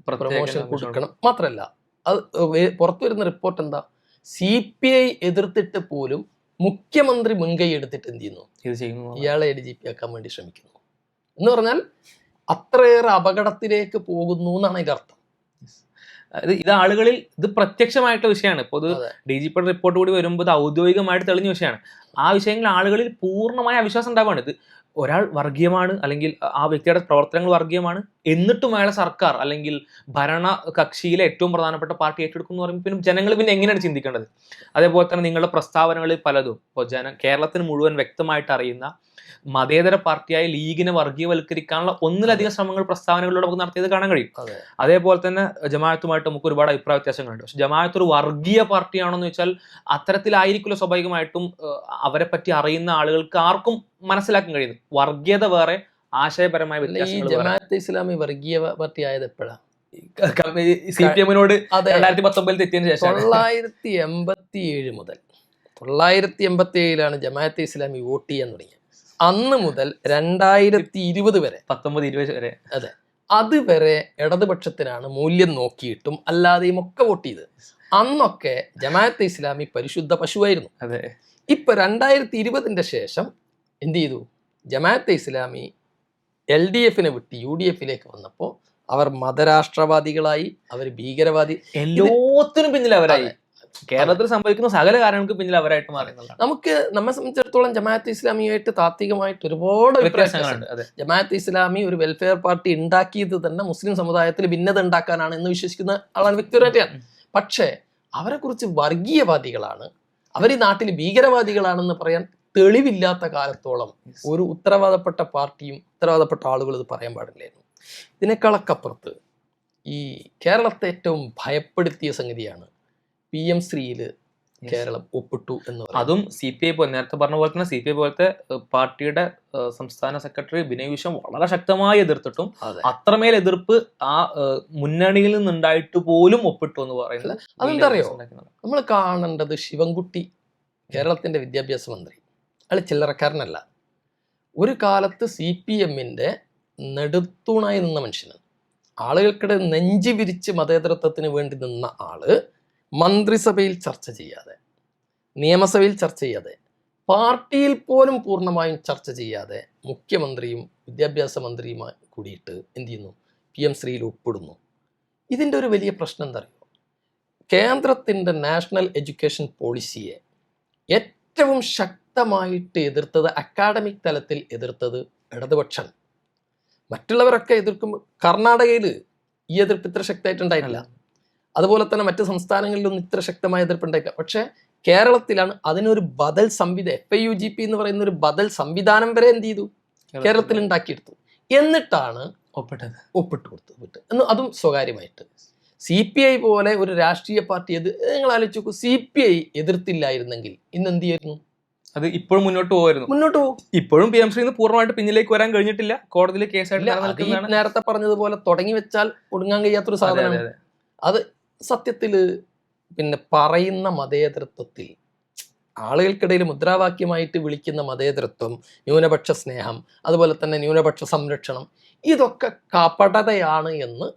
Speaker 2: പ്രൊമോഷൻ കൊടുക്കണം. മാത്രമല്ല അത് പുറത്തു വരുന്ന റിപ്പോർട്ട് എന്താ, CPI എതിർത്തിട്ട് പോലും മുഖ്യമന്ത്രി മുൻകൈ എടുത്തിട്ട് എന്ത് ചെയ്യുന്നു,
Speaker 1: ഇത് ചെയ്യുന്നു,
Speaker 2: ഇയാളെ ADGP ആക്കാൻ വേണ്ടി ശ്രമിക്കുന്നു. എന്ന് പറഞ്ഞാൽ അത്രയേറെ അപകടത്തിലേക്ക് പോകുന്നു എന്നാണ് ഇതിന്റെ അർത്ഥം.
Speaker 1: ഇത് ആളുകളിൽ ഇത് പ്രത്യക്ഷമായിട്ടുള്ള വിഷയമാണ്. ഇപ്പോൾ ഇത് DGPയുടെ റിപ്പോർട്ട് കൂടി വരുമ്പോൾ ഇത് ഔദ്യോഗികമായിട്ട് തെളിഞ്ഞ വിഷയമാണ്. ആ വിഷയങ്ങളിൽ ആളുകളിൽ പൂർണ്ണമായ അവിശ്വാസം ഉണ്ടാവുകയാണ്. ഇത് ഒരാൾ വർഗീയമാണ്, അല്ലെങ്കിൽ ആ വ്യക്തിയുടെ പ്രവർത്തനങ്ങൾ വർഗീയമാണ്, എന്നിട്ടും അയാളെ സർക്കാർ അല്ലെങ്കിൽ ഭരണ കക്ഷിയിലെ ഏറ്റവും പ്രധാനപ്പെട്ട പാർട്ടി ഏറ്റെടുക്കും എന്ന് പറയുമ്പോൾ പിന്നെ ജനങ്ങൾ പിന്നെ എങ്ങനെയാണ് ചിന്തിക്കേണ്ടത്? അതേപോലെ തന്നെ നിങ്ങളുടെ പ്രസ്താവനകളിൽ പലതും ഇപ്പോൾ കേരളത്തിന് മുഴുവൻ വ്യക്തമായിട്ട് അറിയുന്ന മതേതര പാർട്ടിയായ ലീഗിനെ വർഗീയവൽക്കരിക്കാനുള്ള ഒന്നിലധികം ശ്രമങ്ങൾ പ്രസ്താവനകളിലൂടെ നമുക്ക് നടത്തിയത് കാണാൻ കഴിയും. അതേപോലെ തന്നെ ജമാഅത്തുമായിട്ട് നമുക്ക് ഒരുപാട് അഭിപ്രായ വ്യത്യാസങ്ങളുണ്ട്. പക്ഷെ ജമാഅത്ത് ഒരു വർഗീയ പാർട്ടിയാണോ എന്ന് വെച്ചാൽ അത്തരത്തിലായിരിക്കുമല്ലോ സ്വാഭാവികമായിട്ടും അവരെ പറ്റി അറിയുന്ന ആളുകൾക്ക് ആർക്കും മനസ്സിലാക്കാൻ കഴിയുന്നു. വർഗീയത വേറെ, ആശയപരമായ വ്യത്യാസങ്ങൾ.
Speaker 2: ജമാഅത്തെ ഇസ്ലാമി വർഗീയ പാർട്ടി ആയത് എപ്പോഴാണ്?
Speaker 1: CPM-നോട് 2019 തെറ്റിയതിനു ശേഷം
Speaker 2: 1987 മുതൽ 1987 ജമാഅത്തെ ഇസ്ലാമി വോട്ട് ചെയ്യാൻ തുടങ്ങിയത്. അന്ന് മുതൽ 2020 വരെ
Speaker 1: 19-20 വരെ,
Speaker 2: അതെ, അതുവരെ ഇടതുപക്ഷത്തിനാണ് മൂല്യം നോക്കിയിട്ടും അല്ലാതെയും ഒക്കെ വോട്ട് ചെയ്ത്. അന്നൊക്കെ ജമാഅത്തെ ഇസ്ലാമി പരിശുദ്ധ പശുവായിരുന്നു.
Speaker 1: അതെ.
Speaker 2: ഇപ്പൊ 2020 ശേഷം എന്ത് ചെയ്തു? ജമാഅത്തെ ഇസ്ലാമി LDF-നെ വിട്ട് UDF-ലേക്ക് വന്നപ്പോൾ അവർ മതരാഷ്ട്രവാദികളായി, അവർ ഭീകരവാദി,
Speaker 1: എല്ലാത്തിനും പിന്നിൽ അവരായി. കേരളത്തിൽ സംഭവിക്കുന്ന സകല കാര്യങ്ങൾക്ക് പിന്നിൽ അവരായിട്ട് മാറുന്നതാണ്.
Speaker 2: നമ്മെ സംബന്ധിച്ചിടത്തോളം ജമാഅത്തെ ഇസ്ലാമിയുമായിട്ട് താത്വികമായിട്ട് ഒരുപാട് വ്യത്യാസങ്ങളുണ്ട്. ജമാഅത്തെ ഇസ്ലാമി ഒരു വെൽഫെയർ പാർട്ടി ഉണ്ടാക്കിയത് തന്നെ മുസ്ലിം സമുദായത്തിൽ ഭിന്നത ഉണ്ടാക്കാനാണ് എന്ന് വിശ്വസിക്കുന്ന ആളാണ് വ്യക്തിപരമായിട്ടാണ്. പക്ഷേ അവരെ കുറിച്ച് വർഗീയവാദികളാണ്, അവർ ഈ നാട്ടിൽ ഭീകരവാദികളാണെന്ന് പറയാൻ തെളിവില്ലാത്ത കാലത്തോളം ഒരു ഉത്തരവാദപ്പെട്ട പാർട്ടിയും ഉത്തരവാദപ്പെട്ട ആളുകൾ ഇത് പറയാൻ പാടില്ലായിരുന്നു. ഇതിനേക്കാളക്കപ്പുറത്ത് ഈ കേരളത്തെ ഏറ്റവും ഭയപ്പെടുത്തിയ സംഗതിയാണ് PM ശ്രീയിൽ കേരളം ഒപ്പിട്ടു എന്ന് പറയുന്നത്.
Speaker 1: അതും CPI പോലെ, നേരത്തെ പറഞ്ഞ പോലെ തന്നെ CPI പോലത്തെ പാർട്ടിയുടെ സംസ്ഥാന സെക്രട്ടറി ബിനോയ് വിശ്വം വളരെ ശക്തമായി എതിർത്തിട്ടും അത്രമേൽ എതിർപ്പ് ആ മുന്നണിയിൽ നിന്നുണ്ടായിട്ട് പോലും ഒപ്പിട്ടു എന്ന് പറയുന്നത്.
Speaker 2: അതെന്താ അറിയോ, നമ്മൾ കാണേണ്ടത് ശിവൻകുട്ടി, കേരളത്തിന്റെ വിദ്യാഭ്യാസ മന്ത്രി, അയാൾ ചില്ലറക്കാരനല്ല. ഒരു കാലത്ത് CPM-ന്റെ നെടുത്തൂണായി നിന്ന മനുഷ്യനാണ്. ആളുകൾക്കിടെ നെഞ്ചി വിരിച്ച് മതേതരത്വത്തിന് വേണ്ടി നിന്ന ആള് മന്ത്രിസഭയിൽ ചർച്ച ചെയ്യാതെ, നിയമസഭയിൽ ചർച്ച ചെയ്യാതെ, പാർട്ടിയിൽ പോലും പൂർണ്ണമായും ചർച്ച ചെയ്യാതെ മുഖ്യമന്ത്രിയും വിദ്യാഭ്യാസ മന്ത്രിയുമായി കൂടിയിട്ട് എന്ത് ചെയ്യുന്നു, PM ശ്രീയിൽ ഒപ്പിടുന്നു. ഇതിൻ്റെ ഒരു വലിയ പ്രശ്നം എന്താ അറിയുമോ, കേന്ദ്രത്തിൻ്റെ നാഷണൽ എഡ്യൂക്കേഷൻ പോളിസിയെ ഏറ്റവും ശക്തമായിട്ട് എതിർത്തത്, അക്കാഡമിക് തലത്തിൽ എതിർത്തത് ഇടതുപക്ഷം. മറ്റുള്ളവരൊക്കെ എതിർക്കുമ്പോൾ കർണാടകയിൽ ഈ എതിർപ്പ് ഇത്ര ശക്തമായിട്ടുണ്ടായിട്ടില്ല. അതുപോലെ തന്നെ മറ്റ് സംസ്ഥാനങ്ങളിലൊന്നും ഇത്ര ശക്തമായ എതിർപ്പുണ്ടായിട്ടില്ല. പക്ഷേ കേരളത്തിലാണ് അതിനൊരു ബദൽ സംവിധാനം, FIUGP എന്ന് പറയുന്ന ഒരു ബദൽ സംവിധാനം വരെ എന്ത് ചെയ്തു, കേരളത്തിൽ ഉണ്ടാക്കിയെടുത്തു. എന്നിട്ടാണ് ഒപ്പിട്ട് കൊടുത്തത്, അതും സ്വകാര്യമായിട്ട്. CPI പോലെ ഒരു രാഷ്ട്രീയ പാർട്ടി നിങ്ങൾ ആലോചിച്ച് നോക്കൂ, CPI എതിർത്തില്ലായിരുന്നെങ്കിൽ ഇന്ന് എന്ത് ചെയ്യായിരുന്നു?
Speaker 1: അത് ഇപ്പോഴും മുന്നോട്ട് പോകുമായിരുന്നു.
Speaker 2: മുന്നോട്ട് പോകും.
Speaker 1: ഇപ്പോഴും PMC പൂർണ്ണമായിട്ട് പിന്നിലേക്ക് വരാൻ കഴിഞ്ഞിട്ടില്ല. കോടതിയിൽ കേസായിട്ട്
Speaker 2: നേരത്തെ പറഞ്ഞതുപോലെ തുടങ്ങി വെച്ചാൽ ഒടുങ്ങാൻ കഴിയാത്തൊരു സാധനമാണ് അത്. സത്യത്തില് പിന്നെ പറയുന്ന മതേതരത്വത്തിൽ ആളുകൾക്കിടയിൽ മുദ്രാവാക്യമായിട്ട് വിളിക്കുന്ന മതേതരത്വം, ന്യൂനപക്ഷ സ്നേഹം, അതുപോലെ തന്നെ ന്യൂനപക്ഷ സംരക്ഷണം, ഇതൊക്കെ കപടതയാണ് എന്ന്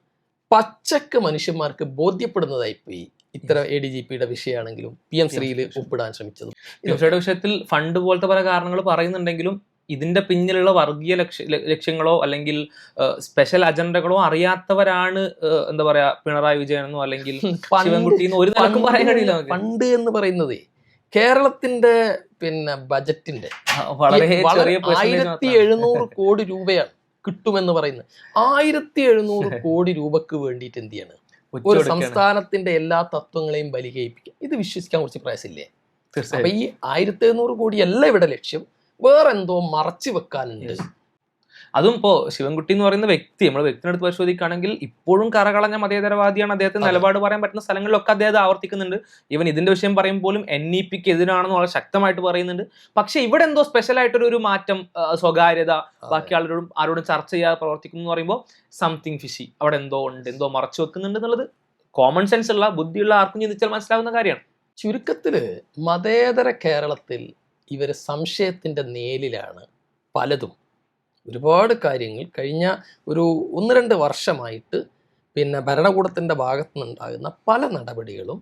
Speaker 2: പച്ചക്ക് മനുഷ്യന്മാർക്ക് ബോധ്യപ്പെടുന്നതായിപ്പോയി ഇത്തരം ADGPയുടെ വിഷയമാണെങ്കിലും PMCയിൽ ഒപ്പിടാൻ ശ്രമിച്ചതും.
Speaker 1: PMCയുടെ വിഷയത്തിൽ ഫണ്ട് പോലത്തെ പല കാരണങ്ങൾ പറയുന്നുണ്ടെങ്കിലും ഇതിന്റെ പിന്നിലുള്ള വർഗീയ ലക്ഷ്യങ്ങളോ അല്ലെങ്കിൽ സ്പെഷ്യൽ അജണ്ടകളോ അറിയാത്തവരാണ് എന്താ പറയാ പിണറായി വിജയനെന്നോ അല്ലെങ്കിൽ ശിവൻകുട്ടിന്നോ ഒരു നിലക്കും പറയാൻ കഴിയില്ല.
Speaker 2: ഫണ്ട് എന്ന് പറയുന്നത് കേരളത്തിന്റെ പിന്നെ ബജറ്റിന്റെ
Speaker 1: വളരെ
Speaker 2: 1700 കോടി രൂപയാണ് കിട്ടുമെന്ന് പറയുന്നത്. 1700 കോടി രൂപക്ക് വേണ്ടിയിട്ട് എന്ത് ചെയ്യാണ്? ഒരു സംസ്ഥാനത്തിന്റെ എല്ലാ തത്വങ്ങളെയും ബലികയിപ്പിക്കുക. ഇത് വിശ്വസിക്കാൻ കുറച്ച് പ്രയാസമില്ലേ? അപ്പൊ ഈ 1700 കോടിയല്ല ഇവിടെ ലക്ഷ്യം, വേറെന്തോ മറച്ചു വെക്കാനുണ്ട്.
Speaker 1: അതും ഇപ്പോ ശിവൻകുട്ടി എന്ന് പറയുന്ന വ്യക്തി നമ്മൾ വ്യക്തിനെടുത്ത് പരിശോധിക്കുകയാണെങ്കിൽ ഇപ്പോഴും കറകളഞ്ഞ മതേതരവാദിയാണ്. അദ്ദേഹത്തിന് നിലപാട് പറയാൻ പറ്റുന്ന സ്ഥലങ്ങളിലൊക്കെ അദ്ദേഹം ആവർത്തിക്കുന്നുണ്ട്. ഈവൻ ഇതിന്റെ വിഷയം പറയുമ്പോഴും NEPക്ക് എതിരാണെന്ന് വളരെ ശക്തമായിട്ട് പറയുന്നുണ്ട്. പക്ഷെ ഇവിടെ എന്തോ സ്പെഷ്യൽ ആയിട്ടൊരു മാറ്റം, സ്വകാര്യത, ബാക്കി ആരോടും ചർച്ച ചെയ്യാതെ പ്രവർത്തിക്കുന്നു എന്ന് പറയുമ്പോൾ സംതിങ് ഫിഷി അവിടെ എന്തോ ഉണ്ട്, എന്തോ മറച്ചു വെക്കുന്നുണ്ട് എന്നുള്ളത് കോമൺ സെൻസ് ഉള്ള ബുദ്ധിയുള്ള ആർക്കും ചിന്തിച്ചാൽ മനസ്സിലാവുന്ന കാര്യമാണ്.
Speaker 2: ചുരുക്കത്തില് മതേതര കേരളത്തിൽ ഇവര് സംശയത്തിന്റെ നേലിലാണ് പലതും. ഒരുപാട് കാര്യങ്ങൾ കഴിഞ്ഞ ഒരു 1-2 വർഷമായിട്ട് പിന്നെ ഭരണകൂടത്തിൻ്റെ ഭാഗത്തു നിന്നുണ്ടാകുന്ന പല നടപടികളും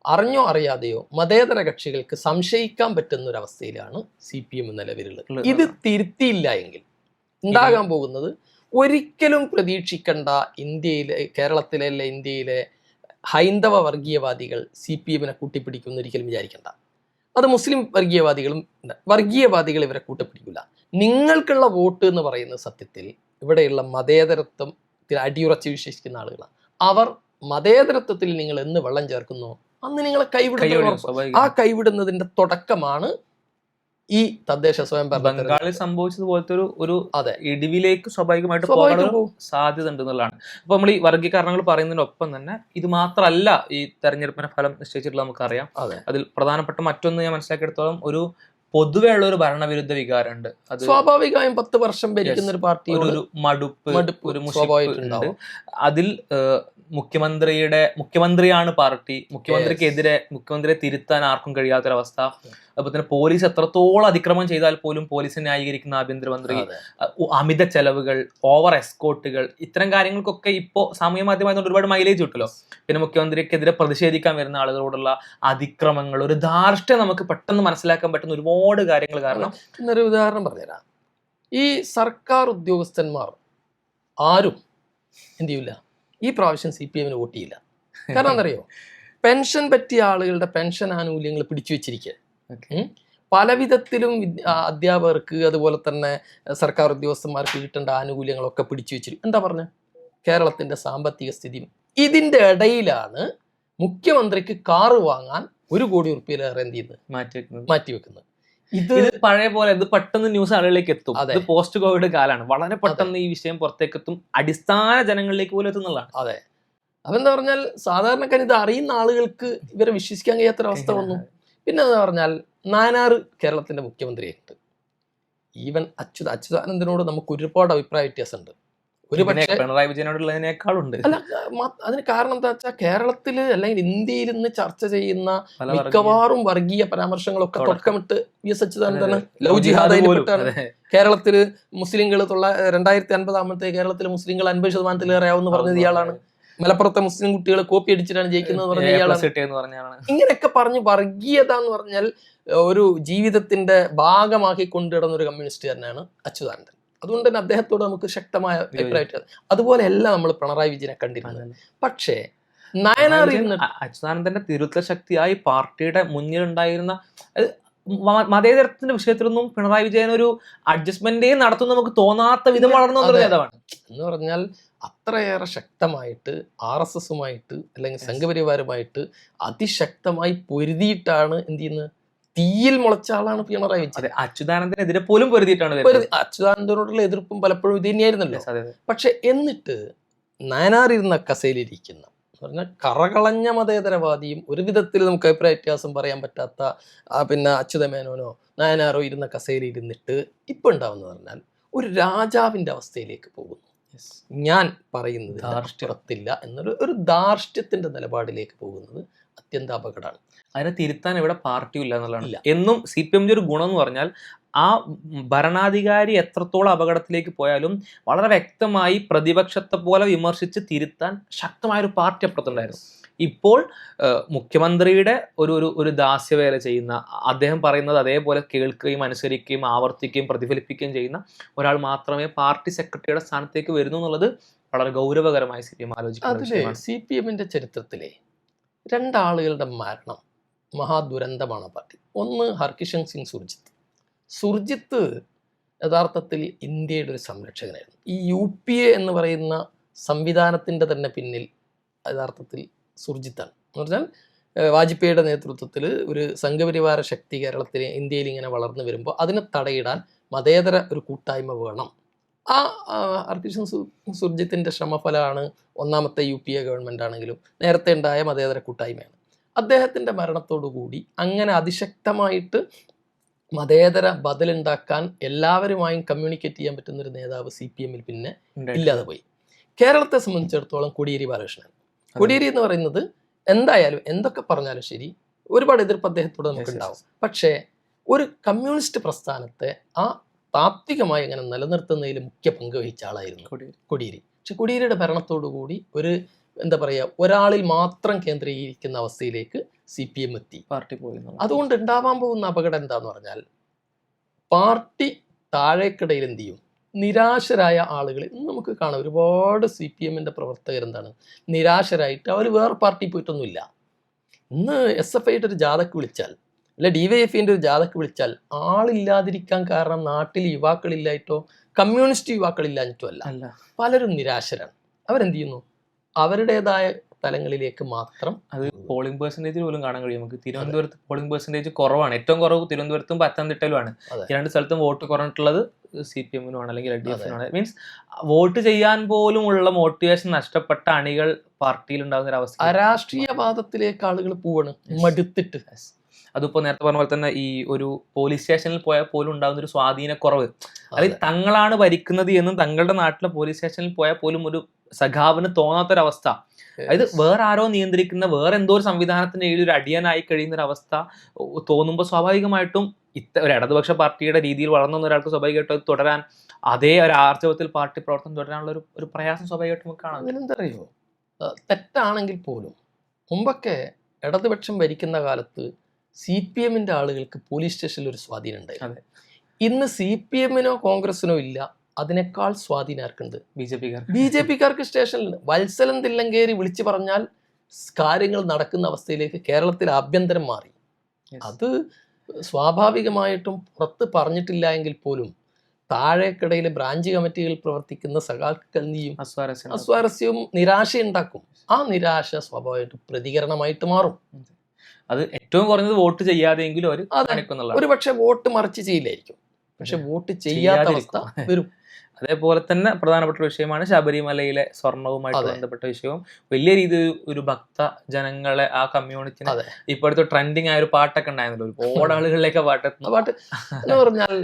Speaker 2: അറിഞ്ഞോ അറിയാതെയോ മതേതര കക്ഷികൾക്ക് സംശയിക്കാൻ പറ്റുന്ന ഒരു അവസ്ഥയിലാണ് CPM നിലവിലുള്ളത്. ഇത് തിരുത്തിയില്ല എങ്കിൽ ഉണ്ടാകാൻ പോകുന്നത് ഒരിക്കലും പ്രതീക്ഷിക്കേണ്ട ഇന്ത്യയിലെ ഹൈന്ദവ വർഗീയവാദികൾ CPMനെ കൂട്ടിപ്പിടിക്കുമെന്ന് ഒരിക്കലും വിചാരിക്കേണ്ട. അത് മുസ്ലിം വർഗീയവാദികൾ ഇവരെ കൂട്ടിപ്പിടിക്കില്ല. നിങ്ങൾക്കുള്ള വോട്ട് എന്ന് പറയുന്ന സത്യത്തിൽ ഇവിടെയുള്ള മതേതരത്വത്തിൽ അടിയുറച്ച് വിശ്വസിക്കുന്ന ആളുകളാണ്. അവർ മതേതരത്വത്തിൽ നിങ്ങൾ എന്ന് വെള്ളം ചേർക്കുന്നു അന്ന് നിങ്ങളെ കൈവിടുന്നു. ആ കൈവിടുന്നതിന്റെ തുടക്കമാണ് ഈ തദ്ദേശ സ്വയംഭരണ
Speaker 1: ബംഗാളിൽ സംഭവിച്ചതുപോലത്തെ ഒരു ഇടിവിലേക്ക് സ്വാഭാവികമായിട്ട് പോകാനുള്ള സാധ്യത ഉണ്ട് എന്നുള്ളതാണ്. അപ്പൊ നമ്മൾ ഈ വർഗീയ കാരണങ്ങൾ പറയുന്നതിനൊപ്പം തന്നെ ഇത് മാത്രമല്ല ഈ തെരഞ്ഞെടുപ്പിന്റെ ഫലം നിശ്ചയിച്ചിട്ടുള്ള നമുക്കറിയാം. അതിൽ പ്രധാനപ്പെട്ട മറ്റൊന്ന് ഞാൻ മനസ്സിലാക്കിയെടുത്തോളം ഒരു പൊതുവെ ഉള്ള ഒരു ഭരണവിരുദ്ധ വികാരമുണ്ട്. അത്
Speaker 2: സ്വാഭാവികമായും 10 വർഷം ഭരിക്കുന്ന ഒരു പാർട്ടി
Speaker 1: ഒരു മടുപ്പ് ഒരു മുഷിപ്പ്. അതിൽ മുഖ്യമന്ത്രിയാണ് പാർട്ടി, മുഖ്യമന്ത്രിയെ തിരുത്താൻ ആർക്കും കഴിയാത്തൊരവസ്ഥ. അതുപോലെ തന്നെ പോലീസ് എത്രത്തോളം അതിക്രമം ചെയ്താൽ പോലും പോലീസിനെ ന്യായീകരിക്കുന്ന ആഭ്യന്തരമന്ത്രി, അമിത ചെലവുകൾ, ഓവർ എസ്കോർട്ടുകൾ, ഇത്തരം കാര്യങ്ങൾക്കൊക്കെ ഇപ്പോൾ സാമൂഹ്യ മാധ്യമമായതുകൊണ്ട് ഒരുപാട് മൈലേജ് കിട്ടുമല്ലോ. പിന്നെ മുഖ്യമന്ത്രിക്കെതിരെ പ്രതിഷേധിക്കാൻ വരുന്ന ആളുകളോടുള്ള അതിക്രമങ്ങൾ, ഒരു ധാർഷ്ട്യം നമുക്ക് പെട്ടെന്ന് മനസ്സിലാക്കാൻ പറ്റുന്ന ഒരുപാട് കാര്യങ്ങൾ. കാരണം
Speaker 2: എന്നൊരു ഉദാഹരണം പറഞ്ഞുതരാം. ഈ സർക്കാർ ഉദ്യോഗസ്ഥന്മാർ ആരും എന്ത് ചെയ്യില്ല, ഈ പ്രാവശ്യം CPMന് വോട്ട് ചെയ്യില്ല. കാരണം എന്തറിയോ? പെൻഷൻ പറ്റിയ ആളുകളുടെ പെൻഷൻ ആനുകൂല്യങ്ങൾ പിടിച്ചു വെച്ചിരിക്കുക. പല വിധത്തിലും അധ്യാപകർക്ക് അതുപോലെ തന്നെ സർക്കാർ ഉദ്യോഗസ്ഥന്മാർക്ക് കിട്ടേണ്ട ആനുകൂല്യങ്ങളൊക്കെ പിടിച്ചു വെച്ചിരിക്കും. എന്താ പറഞ്ഞ കേരളത്തിന്റെ സാമ്പത്തിക സ്ഥിതി. ഇതിന്റെ ഇടയിലാണ് മുഖ്യമന്ത്രിക്ക് കാറ് വാങ്ങാൻ 1 കോടി ഉറുപ്പിയിലേറെ എന്ത് ചെയ്യുന്നത് മാറ്റിവെക്കുന്നത്. ഇത്
Speaker 1: പഴയ പോലെ ഇത് പെട്ടെന്ന് ന്യൂസ് ആളുകളിലേക്ക് എത്തും. ഇത് പോസ്റ്റ് കോവിഡ് കാലാണ്. വളരെ പെട്ടെന്ന് ഈ വിഷയം പുറത്തേക്ക് എത്തും, അടിസ്ഥാന ജനങ്ങളിലേക്ക് പോലും എത്തുന്നുള്ളതാണ്.
Speaker 2: അതെ, അതെന്താ പറഞ്ഞാൽ സാധാരണക്കാർ ഇത് അറിയുന്ന ആളുകൾക്ക് ഇവരെ വിശ്വസിക്കാൻ കഴിയാത്തൊരവസ്ഥ വന്നു. പിന്നെ എന്താ പറഞ്ഞാൽ നാനാർ കേരളത്തിന്റെ മുഖ്യമന്ത്രിയായിട്ട് ഈവൻ അച്യുതാനന്ദനോട് നമുക്ക് ഒരുപാട് അഭിപ്രായ വ്യത്യാസമുണ്ട്. ഒരു പക്ഷേ
Speaker 1: പിണറായി വിജയനോടുള്ളതിനേക്കാളുണ്ട്.
Speaker 2: അല്ല, അതിന് കാരണം എന്താ വെച്ചാൽ കേരളത്തില് അല്ലെങ്കിൽ ഇന്ത്യയിൽ നിന്ന് ചർച്ച ചെയ്യുന്ന മിക്കവാറും വർഗീയ പരാമർശങ്ങളൊക്കെ തുടക്കമിട്ട് VS അച്യുതാനന്ദന് ലവ് ജിഹാദാണ്. കേരളത്തില് മുസ്ലിങ്ങൾ 2050 കേരളത്തിലെ മുസ്ലിങ്ങൾ 50%-ലേറെ ആവുമെന്ന് പറഞ്ഞത് ഇയാളാണ്. മലപ്പുറത്തെ മുസ്ലിം കുട്ടികൾ കോപ്പി അടിച്ചിട്ടാണ് ജയിക്കുന്നത് പറഞ്ഞ ഇയാളാണ്. ഇങ്ങനെയൊക്കെ പറഞ്ഞ് വർഗീയത എന്ന് പറഞ്ഞാൽ ഒരു ജീവിതത്തിന്റെ ഭാഗമാക്കി കൊണ്ടുവരുന്ന ഒരു കമ്മ്യൂണിസ്റ്റുകാരനാണ് അച്യുതാനന്ദൻ. അതുകൊണ്ട് തന്നെ അദ്ദേഹത്തോട് നമുക്ക് ശക്തമായ അഭിപ്രായം. അതുപോലെയല്ല നമ്മൾ പിണറായി വിജയനെ കണ്ടിരുന്നത്. പക്ഷേ
Speaker 1: അച്യുതാനന്ദന്റെ തിരുത്തൽ ശക്തിയായി പാർട്ടിയുടെ മുന്നിലുണ്ടായിരുന്ന മതേതരത്തിന്റെ വിഷയത്തിലൊന്നും പിണറായി വിജയൻ ഒരു അഡ്ജസ്റ്റ്മെന്റേ നടത്തുന്ന നമുക്ക് തോന്നാത്ത വിധം വളർന്ന നേതാവാണ്.
Speaker 2: എന്ന് പറഞ്ഞാൽ അത്രയേറെ ശക്തമായിട്ട് RSSുമായിട്ട് അല്ലെങ്കിൽ സംഘപരിവാരമായിട്ട് അതിശക്തമായി പൊരുതിയിട്ടാണ് എന്ത് ചെയ്യുന്നത്, തീയിൽ മുളച്ച ആളാണ് പിണറായി വിജയൻ.
Speaker 1: അച്യുതാനന്ദനെതിരെ പോലും പൊരുതിയിട്ടാണ്.
Speaker 2: അച്യുതാനന്ദനോടുള്ള എതിർപ്പും പലപ്പോഴും ഇത് തന്നെയായിരുന്നല്ലോ. പക്ഷെ എന്നിട്ട് നാനാറിരുന്ന കസേലിരിക്കുന്ന എന്ന് പറഞ്ഞാൽ കറകളഞ്ഞ മതേതരവാദിയും ഒരു വിധത്തിൽ നമുക്ക് അഭിപ്രായ വ്യത്യാസം പറയാൻ പറ്റാത്ത പിന്നെ അച്യുതമേനോനോ നായനാരോ ഇരുന്ന കസേരയിൽ ഇരുന്നിട്ട് ഇപ്പം ഉണ്ടാവുന്ന പറഞ്ഞാൽ ഒരു രാജാവിൻ്റെ അവസ്ഥയിലേക്ക് പോകുന്നു. ഞാൻ പറയുന്നത് ധാർഷ്ട്യത്തില്ല എന്നൊരു ധാർഷ്ട്യത്തിന്റെ നിലപാടിലേക്ക് പോകുന്നത് അത്യന്തം അപകടമാണ്.
Speaker 1: അതിനെ തിരുത്താൻ ഇവിടെ പാർട്ടിയും ഇല്ല എന്നുള്ളതാണ്. എന്നും CPM-ന്റെ ഒരു ഗുണം എന്ന് പറഞ്ഞാൽ ആ ഭരണാധികാരി എത്രത്തോളം അപകടത്തിലേക്ക് പോയാലും വളരെ വ്യക്തമായി പ്രതിപക്ഷത്തെ പോലെ വിമർശിച്ച് തിരുത്താൻ ശക്തമായൊരു പാർട്ടി അപ്പുറത്തുണ്ടായിരുന്നു. ഇപ്പോൾ മുഖ്യമന്ത്രിയുടെ ഒരു ദാസ്യവേല ചെയ്യുന്ന, അദ്ദേഹം പറയുന്നത് അതേപോലെ കേൾക്കുകയും അനുസരിക്കുകയും ആവർത്തിക്കുകയും പ്രതിഫലിപ്പിക്കുകയും ചെയ്യുന്ന ഒരാൾ മാത്രമേ പാർട്ടി സെക്രട്ടറിയുടെ സ്ഥാനത്തേക്ക് വരുന്നു എന്നുള്ളത് വളരെ ഗൗരവകരമായി CPM ആലോചിക്കുന്നത്.
Speaker 2: CPM-ന്റെ ചരിത്രത്തിലെ രണ്ടാളുകളുടെ മരണം മഹാദുരന്തമാണ് പാർട്ടി. ഒന്ന് ഹർകിഷൻ സിംഗ് സുർജിത്ത് യഥാർത്ഥത്തിൽ ഇന്ത്യയുടെ ഒരു സംരക്ഷകനായിരുന്നു. ഈ UPA എന്ന് പറയുന്ന സംവിധാനത്തിൻ്റെ തന്നെ പിന്നിൽ യഥാർത്ഥത്തിൽ സുർജിത്താണ്. എന്ന് പറഞ്ഞാൽ വാജ്പേയിയുടെ നേതൃത്വത്തിൽ ഒരു സംഘപരിവാര ശക്തി കേരളത്തിൽ ഇന്ത്യയിൽ ഇങ്ങനെ വളർന്നു വരുമ്പോൾ അതിനെ തടയിടാൻ മതേതര ഒരു കൂട്ടായ്മ വേണം. ആ ഹർകിഷൻ സുർജിത്തിൻ്റെ ശ്രമഫലമാണ് ഒന്നാമത്തെ UPA ഗവൺമെൻറ് ആണെങ്കിലും നേരത്തെ ഉണ്ടായ മതേതര കൂട്ടായ്മയാണ്. അദ്ദേഹത്തിൻ്റെ മരണത്തോടുകൂടി അങ്ങനെ അതിശക്തമായിട്ട് മതേതര ബദലുണ്ടാക്കാൻ എല്ലാവരുമായും കമ്മ്യൂണിക്കേറ്റ് ചെയ്യാൻ പറ്റുന്ന ഒരു നേതാവ് CPM-ൽ പിന്നെ ഇല്ലാതെ പോയി. കേരളത്തെ സംബന്ധിച്ചിടത്തോളം കോടിയേരി ബാലകൃഷ്ണൻ. കോടിയേരി എന്ന് പറയുന്നത് എന്തായാലും എന്തൊക്കെ പറഞ്ഞാലും ശരി ഒരുപാട് എതിർപ്പ് അദ്ദേഹത്തോട് നമുക്കുണ്ടാവും. പക്ഷേ ഒരു കമ്മ്യൂണിസ്റ്റ് പ്രസ്ഥാനത്തെ ആ താത്വികമായി അങ്ങനെ നിലനിർത്തുന്നതിൽ മുഖ്യ പങ്ക് വഹിച്ച ആളായിരുന്നു കോടിയേരി. പക്ഷെ കോടിയേരിയുടെ ഭരണത്തോടുകൂടി ഒരു എന്താ പറയുക, ഒരാളിൽ മാത്രം കേന്ദ്രീകരിക്കുന്ന അവസ്ഥയിലേക്ക് CPM എത്തി,
Speaker 1: പാർട്ടി പോയി.
Speaker 2: അതുകൊണ്ട് ഉണ്ടാവാൻ പോകുന്ന അപകടം എന്താന്ന് പറഞ്ഞാൽ പാർട്ടി താഴേക്കിടയിൽ എന്ത് ചെയ്യും, നിരാശരായ ആളുകൾ ഇന്ന് നമുക്ക് കാണാം. ഒരുപാട് CPM-ന്റെ പ്രവർത്തകരെന്താണ് നിരാശരായിട്ട് അവർ വേറെ പാർട്ടി പോയിട്ടൊന്നുമില്ല. ഇന്ന് SFIയുടെ ഒരു ജാഥക്ക് വിളിച്ചാൽ അല്ലെ DYFIന്റെ ഒരു ജാഥക്ക് വിളിച്ചാൽ ആളില്ലാതിരിക്കാൻ കാരണം നാട്ടിൽ യുവാക്കളില്ലായിട്ടോ കമ്മ്യൂണിസ്റ്റ് യുവാക്കളില്ലാഞ്ഞിട്ടോ അല്ല, പലരും നിരാശരാണ്. അവരെന്ത് ചെയ്യുന്നു, അവരുടേതായ തലങ്ങളിലേക്ക് മാത്രം.
Speaker 1: അത് പോളിംഗ് പെർസെൻറ്റേജ് പോലും കാണാൻ കഴിയും നമുക്ക്. തിരുവനന്തപുരത്ത് പോളിംഗ് പെർസെൻറ്റേജ് കുറവാണ്. ഏറ്റവും കുറവ് തിരുവനന്തപുരത്തും പത്തനംതിട്ടയിലുമാണ്. രണ്ട് സ്ഥലത്തും വോട്ട് കുറഞ്ഞിട്ടുള്ളത് CPM-നുമാണ് അല്ലെങ്കിൽ LDF-നുമാണ്. മീൻസ് വോട്ട് ചെയ്യാൻ പോലും ഉള്ള മോട്ടിവേഷൻ നഷ്ടപ്പെട്ട അണികൾ പാർട്ടിയിൽ ഉണ്ടാകുന്ന ഒരു അവസ്ഥ.
Speaker 2: അരാഷ്ട്രീയവാദത്തിലേക്ക് ആളുകൾ പോവാണ് മടുത്തിട്ട്.
Speaker 1: അതിപ്പോ നേരത്തെ പറഞ്ഞ പോലെ തന്നെ ഈ ഒരു പോലീസ് സ്റ്റേഷനിൽ പോയാൽ പോലും ഉണ്ടാകുന്ന ഒരു സ്വാധീനക്കുറവ്, അതായത് തങ്ങളാണ് ഭരിക്കുന്നത് എന്നും തങ്ങളുടെ നാട്ടിലെ പോലീസ് സ്റ്റേഷനിൽ പോയാൽ പോലും ഒരു സഖാവിന് തോന്നാത്തൊരവസ്ഥ. അതായത് വേറെ ആരോ നിയന്ത്രിക്കുന്ന വേറെ എന്തോ ഒരു സംവിധാനത്തിന്റെ കീഴിൽ ഒരു അടിയാനായി കഴിയുന്ന ഒരു അവസ്ഥ തോന്നുമ്പോൾ സ്വാഭാവികമായിട്ടും ഒരു ഇടതുപക്ഷ പാർട്ടിയുടെ രീതിയിൽ വളർന്നു ഒരാൾക്ക് സ്വാഭാവികമായിട്ടും അത് തുടരാൻ, അതേ ഒരു ആർജവത്തിൽ പാർട്ടി പ്രവർത്തനം തുടരാനുള്ള ഒരു പ്രയാസം സ്വാഭാവികമായിട്ടും നമുക്ക് കാണാം.
Speaker 2: അതിനെന്തറിയോ, തെറ്റാണെങ്കിൽ പോലും മുമ്പൊക്കെ ഇടതുപക്ഷം ഭരിക്കുന്ന കാലത്ത് CPM-ന്റെ ആളുകൾക്ക് പോലീസ് സ്റ്റേഷനിൽ ഒരു സ്വാധീനം ഉണ്ടായി. ഇന്ന് CPM-നോ കോൺഗ്രസിനോ ഇല്ല, അതിനേക്കാൾ സ്വാധീനം ആർക്കുണ്ട്? BJP-കാർക്ക് സ്റ്റേഷനിൽ വത്സലൻ തില്ലങ്കേരി വിളിച്ചു പറഞ്ഞാൽ കാര്യങ്ങൾ നടക്കുന്ന അവസ്ഥയിലേക്ക് കേരളത്തിൽ ആഭ്യന്തരം മാറി. അത് സ്വാഭാവികമായിട്ടും പുറത്ത് പറഞ്ഞിട്ടില്ല എങ്കിൽ പോലും താഴേക്കിടയിൽ ബ്രാഞ്ച് കമ്മിറ്റികളിൽ പ്രവർത്തിക്കുന്ന സഖാക്കൾ ചെയ്യും, അസ്വാരസ്യവും നിരാശയുണ്ടാക്കും. ആ നിരാശ സ്വാഭാവികമായിട്ടും പ്രതികരണമായിട്ട് മാറും.
Speaker 1: അത് ഏറ്റവും കുറഞ്ഞത് വോട്ട് ചെയ്യാതെങ്കിലും
Speaker 2: ഒരു പക്ഷെ വോട്ട് മറിച്ച് ചെയ്യില്ലായിരിക്കും, പക്ഷെ വോട്ട് ചെയ്യാത്ത അവസ്ഥ വരും.
Speaker 1: അതേപോലെ തന്നെ പ്രധാനപ്പെട്ട വിഷയമാണ് ശബരിമലയിലെ സ്വർണവുമായിട്ട് ബന്ധപ്പെട്ട വിഷയവും. വലിയ രീതിയിൽ ഒരു ഭക്ത ജനങ്ങളെ ആ കമ്മ്യൂണിറ്റിനെ ഇപ്പോഴത്തെ ട്രെൻഡിങ് ആയ ഒരു പാട്ടൊക്കെ ഉണ്ടായിരുന്നല്ലോ, ഒരുപാട് ആളുകളിലേക്ക് പാട്ട്
Speaker 2: എന്ന് പറഞ്ഞാൽ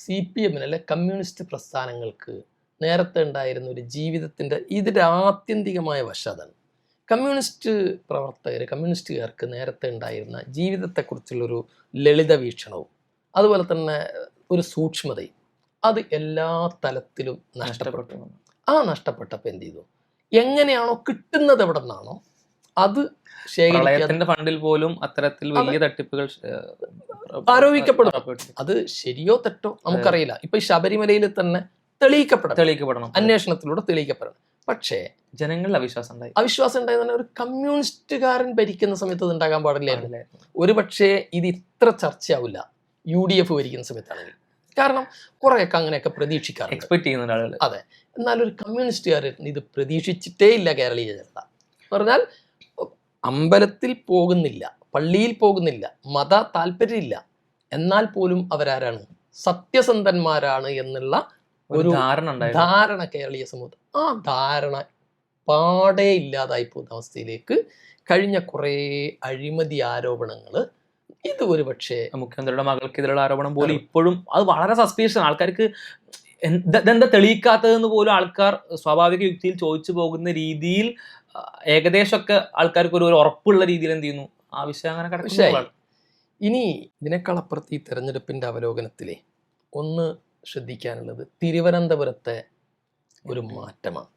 Speaker 2: CPM-ന് അല്ലെ കമ്മ്യൂണിസ്റ്റ് പ്രസ്ഥാനങ്ങൾക്ക് നേരത്തെ ഉണ്ടായിരുന്ന ഒരു ജീവിതത്തിന്റെ ഇതിന്റെ ആത്യന്തികമായ വശതാണ്. കമ്മ്യൂണിസ്റ്റ് പ്രവർത്തകർ, കമ്മ്യൂണിസ്റ്റുകാർക്ക് നേരത്തെ ഉണ്ടായിരുന്ന ജീവിതത്തെക്കുറിച്ചുള്ളൊരു ലളിത വീക്ഷണവും അതുപോലെ തന്നെ ഒരു സൂക്ഷ്മതയും അത് എല്ലാ തലത്തിലും നഷ്ടപ്പെട്ടു. ആ നഷ്ടപ്പെട്ടപ്പോൾ എന്ത് ചെയ്തു, എങ്ങനെയാണോ കിട്ടുന്നത് എവിടെ നിന്നാണോ അത്
Speaker 1: ശേഖരിക്കുന്ന ഫണ്ടിൽ പോലും അത്തരത്തിൽ വലിയ തട്ടിപ്പുകൾ
Speaker 2: ആരോപിക്കപ്പെടും. അത് ശരിയോ തെറ്റോ നമുക്കറിയില്ല. ഇപ്പൊ ഈ ശബരിമലയിൽ തന്നെ തെളിയിക്കപ്പെടണം, അന്വേഷണത്തിലൂടെ തെളിയിക്കപ്പെടണം. പക്ഷേ
Speaker 1: ജനങ്ങളിൽ
Speaker 2: അവിശ്വാസം ഉണ്ടായിരുന്ന ഒരു കമ്മ്യൂണിസ്റ്റുകാരൻ ഭരിക്കുന്ന സമയത്ത് അത് ഉണ്ടാകാൻ പാടില്ലായിരുന്നു. ഒരു പക്ഷേ ഇത് ഇത്ര ചർച്ചയാവില്ല UDF ഭരിക്കുന്ന സമയത്താണെങ്കിൽ. കാരണം കുറെയൊക്കെ അങ്ങനെയൊക്കെ പ്രതീക്ഷിക്കാറുണ്ട്,
Speaker 1: എക്സ്പെക്ട് ചെയ്യുന്ന ആളുകൾ.
Speaker 2: അതെ, എന്നാലൊരു കമ്മ്യൂണിസ്റ്റുകാരൻ ഇത് പ്രതീക്ഷിച്ചിട്ടേ ഇല്ല കേരളീയ ജനത. പറഞ്ഞാൽ അമ്പലത്തിൽ പോകുന്നില്ല, പള്ളിയിൽ പോകുന്നില്ല, മത താല്പര്യമില്ല, എന്നാൽ പോലും അവരാരാണ്, സത്യസന്ധന്മാരാണ് എന്നുള്ള ഒരു ധാരണ കേരളീയ സമൂഹം. ആ ധാരണ പാടെ ഇല്ലാതായി പോകുന്ന അവസ്ഥയിലേക്ക് കഴിഞ്ഞ കുറേ അഴിമതി ആരോപണങ്ങൾ ഇത് ഒരു പക്ഷേ
Speaker 1: മുഖ്യമന്ത്രിയുടെ മകൾക്കെതിരെയുള്ള ആരോപണം പോലും ഇപ്പോഴും അത് വളരെ സസ്പീഷ്യസ്. ആൾക്കാർക്ക് ഇതെന്താ തെളിയിക്കാത്തതെന്ന് പോലും ആൾക്കാർ സ്വാഭാവിക യുക്തിയിൽ ചോദിച്ചു പോകുന്ന രീതിയിൽ ഏകദേശമൊക്കെ ആൾക്കാർക്ക് ഒരു ഉറപ്പുള്ള രീതിയിൽ എന്ത് ചെയ്യുന്നു ആ വിഷയം അങ്ങനെ കിടക്കുന്നു.
Speaker 2: ഇനി ഇതിനേക്കാൾ അപ്പുറത്ത് ഈ തെരഞ്ഞെടുപ്പിന്റെ അവലോകനത്തിലെ ഒന്ന് ശ്രദ്ധിക്കാനുള്ളത് തിരുവനന്തപുരത്തെ ഒരു മാറ്റമാണ്.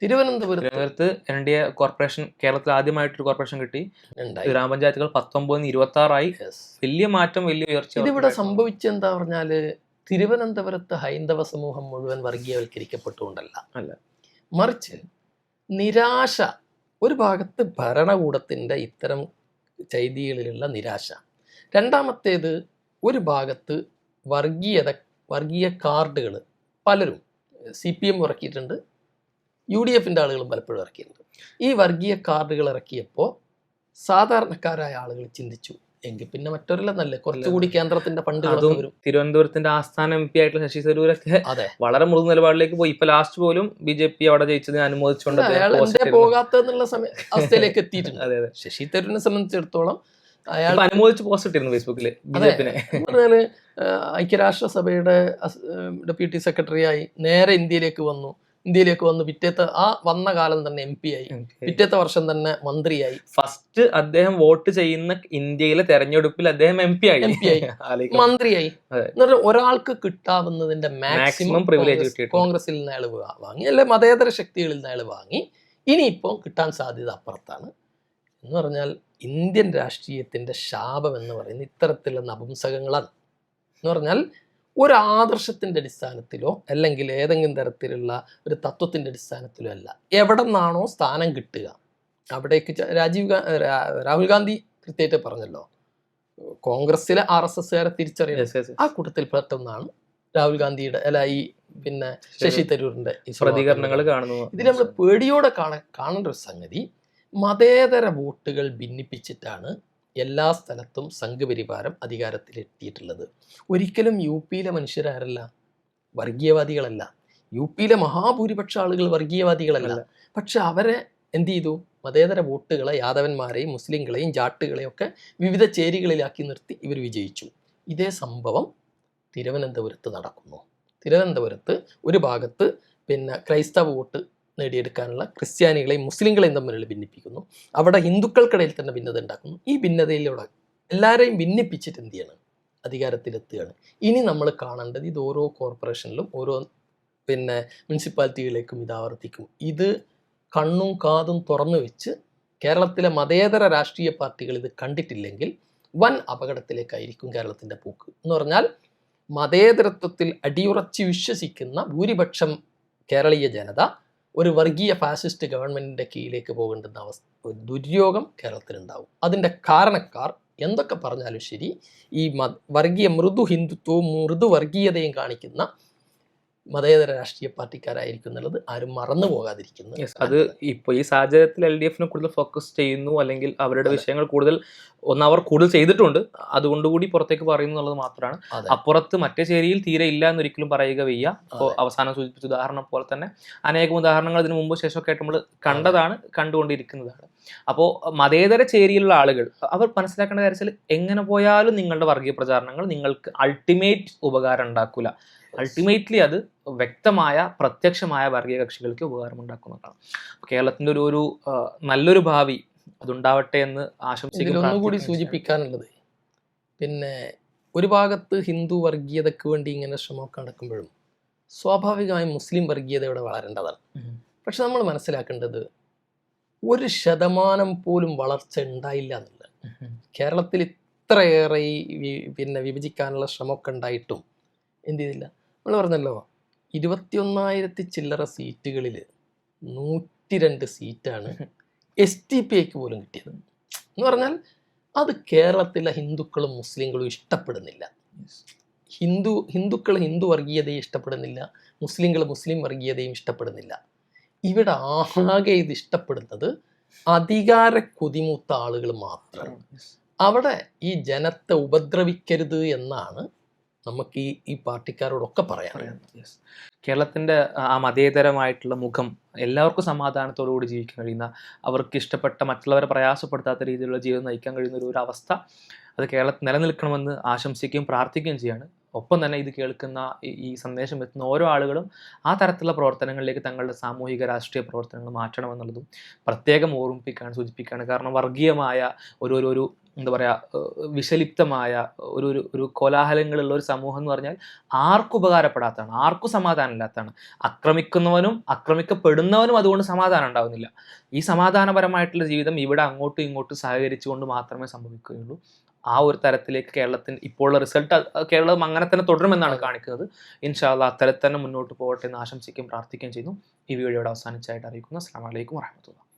Speaker 1: തിരുവനന്തപുരത്ത് NDA കോർപ്പറേഷൻ കേരളത്തിൽ ആദ്യമായിട്ടൊരു കോർപ്പറേഷൻ കിട്ടി. ഗ്രാമപഞ്ചായത്തുകൾ 19-26 വലിയ മാറ്റം, വലിയ ഉയർച്ച.
Speaker 2: ഇതിവിടെ സംഭവിച്ചെന്താ പറഞ്ഞാല് തിരുവനന്തപുരത്ത് ഹൈന്ദവ സമൂഹം മുഴുവൻ വർഗീയവൽക്കരിക്കപ്പെട്ടുകൊണ്ടല്ല, മറിച്ച് നിരാശ, ഒരു ഭാഗത്ത് ഭരണകൂടത്തിന്റെ ഇത്തരം ചെയ്തികളിലുള്ള നിരാശ, രണ്ടാമത്തേത് ഒരു ഭാഗത്ത് വർഗീയ കാർഡുകൾ പലരും CPM ഇറക്കിയിട്ടുണ്ട്, UDFന്റെ ആളുകളും പലപ്പോഴും ഇറക്കിയിട്ടുണ്ട്. ഈ വർഗീയ കാർഡുകൾ ഇറക്കിയപ്പോൾ സാധാരണക്കാരായ ആളുകൾ ചിന്തിച്ചു, എങ്കിൽ പിന്നെ മറ്റൊരെല്ലാം നല്ല കുറച്ചുകൂടി കേന്ദ്രത്തിന്റെ ഫണ്ടുകൾ വരും.
Speaker 1: തിരുവനന്തപുരത്തിന്റെ ആസ്ഥാന MP ആയിട്ടുള്ള ശശി തരൂരൊക്കെ വളരെ മൃദു നിലപാടിലേക്ക് പോയി. ഇപ്പൊ ലാസ്റ്റ് പോലും BJP അവിടെ ജയിച്ചതിന് അനുമോദിച്ചുകൊണ്ട്
Speaker 2: അയാൾ എന്തേ പോകാത്തെന്നുള്ള അവസ്ഥയിലേക്ക് എത്തിയിട്ടുണ്ട്. ശശി തരൂരിനെ സംബന്ധിച്ചിടത്തോളം അയാൾ
Speaker 1: അനുമോദിച്ച് പോസ്റ്റ് ഇട്ടിരുന്നു ഫേസ്ബുക്കിൽ BJP-നെ.
Speaker 2: പറഞ്ഞാല് ഐക്യരാഷ്ട്രസഭയുടെ ഡെപ്യൂട്ടി സെക്രട്ടറിയായി നേരെ ഇന്ത്യയിലേക്ക് വന്നു. പിറ്റേത്തെ ആ വന്ന കാലം തന്നെ MP ആയി, പിറ്റേത്തെ വർഷം തന്നെ മന്ത്രിയായി.
Speaker 1: ഫസ്റ്റ് അദ്ദേഹം വോട്ട് ചെയ്യുന്ന ഇന്ത്യയിലെ തെരഞ്ഞെടുപ്പിൽ അദ്ദേഹം MP ആയി,
Speaker 2: മന്ത്രിയായി. ഒരാൾക്ക് കിട്ടാവുന്നതിന്റെ മാക്സിമം പ്രിവിലേജ് കോൺഗ്രസിൽ നിന്ന് അയാൾ വാങ്ങി, അല്ലെ മതേതര ശക്തികളിൽ നിന്ന് അയാൾ വാങ്ങി. ഇനിയിപ്പോൾ കിട്ടാൻ സാധ്യത അപ്പുറത്താണ്. എന്ന് പറഞ്ഞാൽ ഇന്ത്യൻ രാഷ്ട്രീയത്തിന്റെ ശാപം എന്ന് പറയുന്നത് ഇത്തരത്തിലുള്ള നപുംസകങ്ങളാണ്. എന്ന് പറഞ്ഞാൽ ഒരു ആദർശത്തിൻ്റെ അടിസ്ഥാനത്തിലോ അല്ലെങ്കിൽ ഏതെങ്കിലും തരത്തിലുള്ള ഒരു തത്വത്തിൻ്റെ അടിസ്ഥാനത്തിലോ അല്ല, എവിടെ നിന്നാണോ സ്ഥാനം കിട്ടുക അവിടേക്ക്. രാഹുൽ ഗാന്ധി കൃത്യമായിട്ട് പറഞ്ഞല്ലോ, കോൺഗ്രസിലെ RSSകാരെ തിരിച്ചറിയുന്നത് ആ കൂട്ടത്തിൽ പെട്ടെന്നാണ് രാഹുൽ ഗാന്ധിയുടെ ഈ പിന്നെ ശശി തരൂരിന്റെ
Speaker 1: പ്രതികരണങ്ങൾ കാണുന്നു.
Speaker 2: ഇതിൽ നമ്മൾ പേടിയോടെ കാണേണ്ട ഒരു സംഗതി, മതേതര വോട്ടുകൾ ഭിന്നിപ്പിച്ചിട്ടാണ് എല്ലാ സ്ഥലത്തും സംഘപരിവാരം അധികാരത്തിലെത്തിയിട്ടുള്ളത്. ഒരിക്കലും UP-യിലെ മനുഷ്യരാരല്ല വർഗീയവാദികളല്ല, UP-യിലെ മഹാഭൂരിപക്ഷ ആളുകൾ വർഗീയവാദികളല്ല. പക്ഷെ അവരെ എന്ത് ചെയ്തു? മതേതര വോട്ടുകളെ, യാദവന്മാരെയും മുസ്ലിങ്ങളെയും ജാട്ടുകളെയും ഒക്കെ വിവിധ ചേരികളിലാക്കി നിർത്തി ഇവർ വിജയിച്ചു. ഇതേ സംഭവം തിരുവനന്തപുരത്ത് നടക്കുന്നു. തിരുവനന്തപുരത്ത് ഒരു ഭാഗത്ത് പിന്നെ ക്രൈസ്തവ വോട്ട് നേടിയെടുക്കാനുള്ള ക്രിസ്ത്യാനികളെയും മുസ്ലിങ്ങളെയും തമ്മിലുള്ള ഭിന്നിപ്പിക്കുന്നു. അവിടെ ഹിന്ദുക്കൾക്കിടയിൽ തന്നെ ഭിന്നത ഉണ്ടാക്കുന്നു. ഈ ഭിന്നതയിലൂടെ എല്ലാവരെയും ഭിന്നിപ്പിച്ചിട്ട് എന്ത് ചെയ്യണം? അധികാരത്തിലെത്തുകയാണ്. ഇനി നമ്മൾ കാണേണ്ടത് ഇത് ഓരോ കോർപ്പറേഷനിലും ഓരോ പിന്നെ മുനിസിപ്പാലിറ്റികളിലേക്കും ഇത് ആവർത്തിക്കും. ഇത് കണ്ണും കാതും തുറന്നു വെച്ച് കേരളത്തിലെ മതേതര രാഷ്ട്രീയ പാർട്ടികൾ ഇത് കണ്ടിട്ടില്ലെങ്കിൽ വൻ അപകടത്തിലേക്കായിരിക്കും കേരളത്തിൻ്റെ പോക്ക്. എന്ന് പറഞ്ഞാൽ മതേതരത്വത്തിൽ അടിയുറച്ച് വിശ്വസിക്കുന്ന ഭൂരിപക്ഷം കേരളീയ ജനത ഒരു വർഗീയ ഫാസിസ്റ്റ് ഗവൺമെൻറ്റിൻ്റെ കീഴിലേക്ക് പോകേണ്ടുന്ന ഒരു ദുര്യോഗം കേരളത്തിലുണ്ടാവും. അതിൻ്റെ കാരണക്കാർ എന്തൊക്കെ പറഞ്ഞാലും ശരി, ഈ മൃദു ഹിന്ദുത്വവും മൃദു വർഗീയതയും കാണിക്കുന്ന മതേതര രാഷ്ട്രീയ പാർട്ടിക്കാരായിരിക്കും എന്നുള്ളത് ആരും മറന്നു പോകാതിരിക്കുന്നു.
Speaker 1: അത് ഇപ്പോൾ ഈ സാഹചര്യത്തിൽ LDF-നെ കൂടുതൽ ഫോക്കസ് ചെയ്യുന്നു, അല്ലെങ്കിൽ അവരുടെ വിഷയങ്ങൾ അവർ കൂടുതൽ ചെയ്തിട്ടുണ്ട്, അതുകൊണ്ടുകൂടി പുറത്തേക്ക് പറയുന്നു എന്നുള്ളത് മാത്രമാണ്. അപ്പുറത്ത് മറ്റേ ചേരിയിൽ തീരെ ഇല്ല എന്നൊരിക്കലും പറയുക വയ്യ. അപ്പോൾ അവസാനം സൂചിപ്പിച്ച ഉദാഹരണം പോലെ തന്നെ അനേകം ഉദാഹരണങ്ങൾ ഇതിനു മുമ്പ് ശേഷമൊക്കെ ആയിട്ട് നമ്മൾ കണ്ടതാണ്, കണ്ടുകൊണ്ടിരിക്കുന്നതാണ്. അപ്പോൾ മതേതര ചേരിയിലുള്ള ആളുകൾ അവർ മനസ്സിലാക്കേണ്ട കാര്യത്തിൽ എങ്ങനെ പോയാലും നിങ്ങളുടെ വർഗീയ പ്രചാരണങ്ങൾ നിങ്ങൾക്ക് അൾട്ടിമേറ്റ് ഉപകാരം ഉണ്ടാക്കില്ല. അൾട്ടിമേറ്റ്ലി അത് വ്യക്തമായ പ്രത്യക്ഷമായ വർഗീയ കക്ഷികൾക്ക് ഉപകാരമുണ്ടാക്കുന്നതാണ്. കേരളത്തിൻ്റെ ഒരു നല്ലൊരു ഭാവി അതുണ്ടാവട്ടെ എന്ന് ആശംസിക്കുന്നു.
Speaker 2: ഒന്നുകൂടി സൂചിപ്പിക്കാനുള്ളത്, പിന്നെ ഒരു ഭാഗത്ത് ഹിന്ദു വർഗീയതയ്ക്ക് വേണ്ടി ഇങ്ങനെ ശ്രമമൊക്കെ നടക്കുമ്പോഴും സ്വാഭാവികമായും മുസ്ലിം വർഗീയത ഇവിടെ വളരേണ്ടതാണ്. പക്ഷെ നമ്മൾ മനസ്സിലാക്കേണ്ടത് 1% പോലും വളർച്ച ഉണ്ടായില്ല എന്നുള്ളത്. കേരളത്തിൽ ഇത്രയേറെ പിന്നെ വിഭജിക്കാനുള്ള ശ്രമമൊക്കെ ഉണ്ടായിട്ടും എന്ത് ചെയ്തില്ല. നമ്മൾ പറഞ്ഞല്ലോ 21,000 ചില്ലറ സീറ്റുകളിൽ 102 സീറ്റാണ് STPIക്ക് പോലും കിട്ടിയത്. എന്ന് പറഞ്ഞാൽ അത് കേരളത്തിലെ ഹിന്ദുക്കളും മുസ്ലിങ്ങളും ഇഷ്ടപ്പെടുന്നില്ല. ഹിന്ദുക്കൾ ഹിന്ദു വർഗീയതയെ ഇഷ്ടപ്പെടുന്നില്ല, മുസ്ലിങ്ങൾ മുസ്ലിം വർഗീയതയും ഇഷ്ടപ്പെടുന്നില്ല. ഇവിടെ ആകെ ഇത് ഇഷ്ടപ്പെടുന്നത് അധികാര കൊതിമൂത്ത ആളുകൾ മാത്രമാണ്. അവിടെ ഈ ജനത്തെ ഉപദ്രവിക്കരുത് എന്നാണ് നമുക്ക് ഈ പാർട്ടിക്കാരോടൊക്കെ പറയാം.
Speaker 1: യെസ്. കേരളത്തിൻ്റെ ആ മതേതരമായിട്ടുള്ള മുഖം, എല്ലാവർക്കും സമാധാനത്തോടുകൂടി ജീവിക്കാൻ കഴിയുന്ന, അവർക്ക് ഇഷ്ടപ്പെട്ട മറ്റുള്ളവരെ പ്രയാസപ്പെടുത്താത്ത രീതിയിലുള്ള ജീവിതം നയിക്കാൻ കഴിയുന്ന ഒരു അവസ്ഥ അത് കേരളത്തിൽ നിലനിൽക്കണമെന്ന് ആശംസിക്കുകയും പ്രാർത്ഥിക്കുകയും ചെയ്യാണ്. ഒപ്പം തന്നെ ഇത് കേൾക്കുന്ന ഈ സന്ദേശം എത്തുന്ന ഓരോ ആളുകളും ആ തരത്തിലുള്ള പ്രവർത്തനങ്ങളിലേക്ക് തങ്ങളുടെ സാമൂഹിക രാഷ്ട്രീയ പ്രവർത്തനങ്ങൾ മാറ്റണമെന്നുള്ളതും പ്രത്യേകം സൂചിപ്പിക്കുകയാണ്. കാരണം വർഗീയമായ ഒരു എന്താ പറയുക, വിഷലിപ്തമായ ഒരു കോലാഹലങ്ങളുള്ള ഒരു സമൂഹം എന്ന് പറഞ്ഞാൽ ആർക്കും ഉപകാരപ്പെടാത്തതാണ്, ആർക്കും സമാധാനമില്ലാത്തതാണ്. ആക്രമിക്കുന്നവനും ആക്രമിക്കപ്പെടുന്നവനും അതുകൊണ്ട് സമാധാനം ഉണ്ടാവുന്നില്ല. ഈ സമാധാനപരമായിട്ടുള്ള ജീവിതം ഇവിടെ അങ്ങോട്ടും ഇങ്ങോട്ടും സഹകരിച്ചുകൊണ്ട് മാത്രമേ സംഭവിക്കുകയുള്ളൂ. ആ ഒരു തരത്തിലേക്ക് കേരളത്തിന് ഇപ്പോഴുള്ള റിസൾട്ട് കേരളം അങ്ങനെ തന്നെ തുടരുമെന്നാണ് കാണിക്കുന്നത്. ഇൻഷാ അല്ലാഹ് അത്തരത്തിൽ തന്നെ മുന്നോട്ട് പോകട്ടെ എന്ന് ആശംസിക്കുകയും പ്രാർത്ഥിക്കുകയും ചെയ്യുന്നു. ഈ വീഡിയോയുടെ അവസാനിച്ചായിട്ട് അറിയിക്കുന്നു. അസ്സലാമു അലൈക്കും വറഹ്മത്തുള്ളാഹി.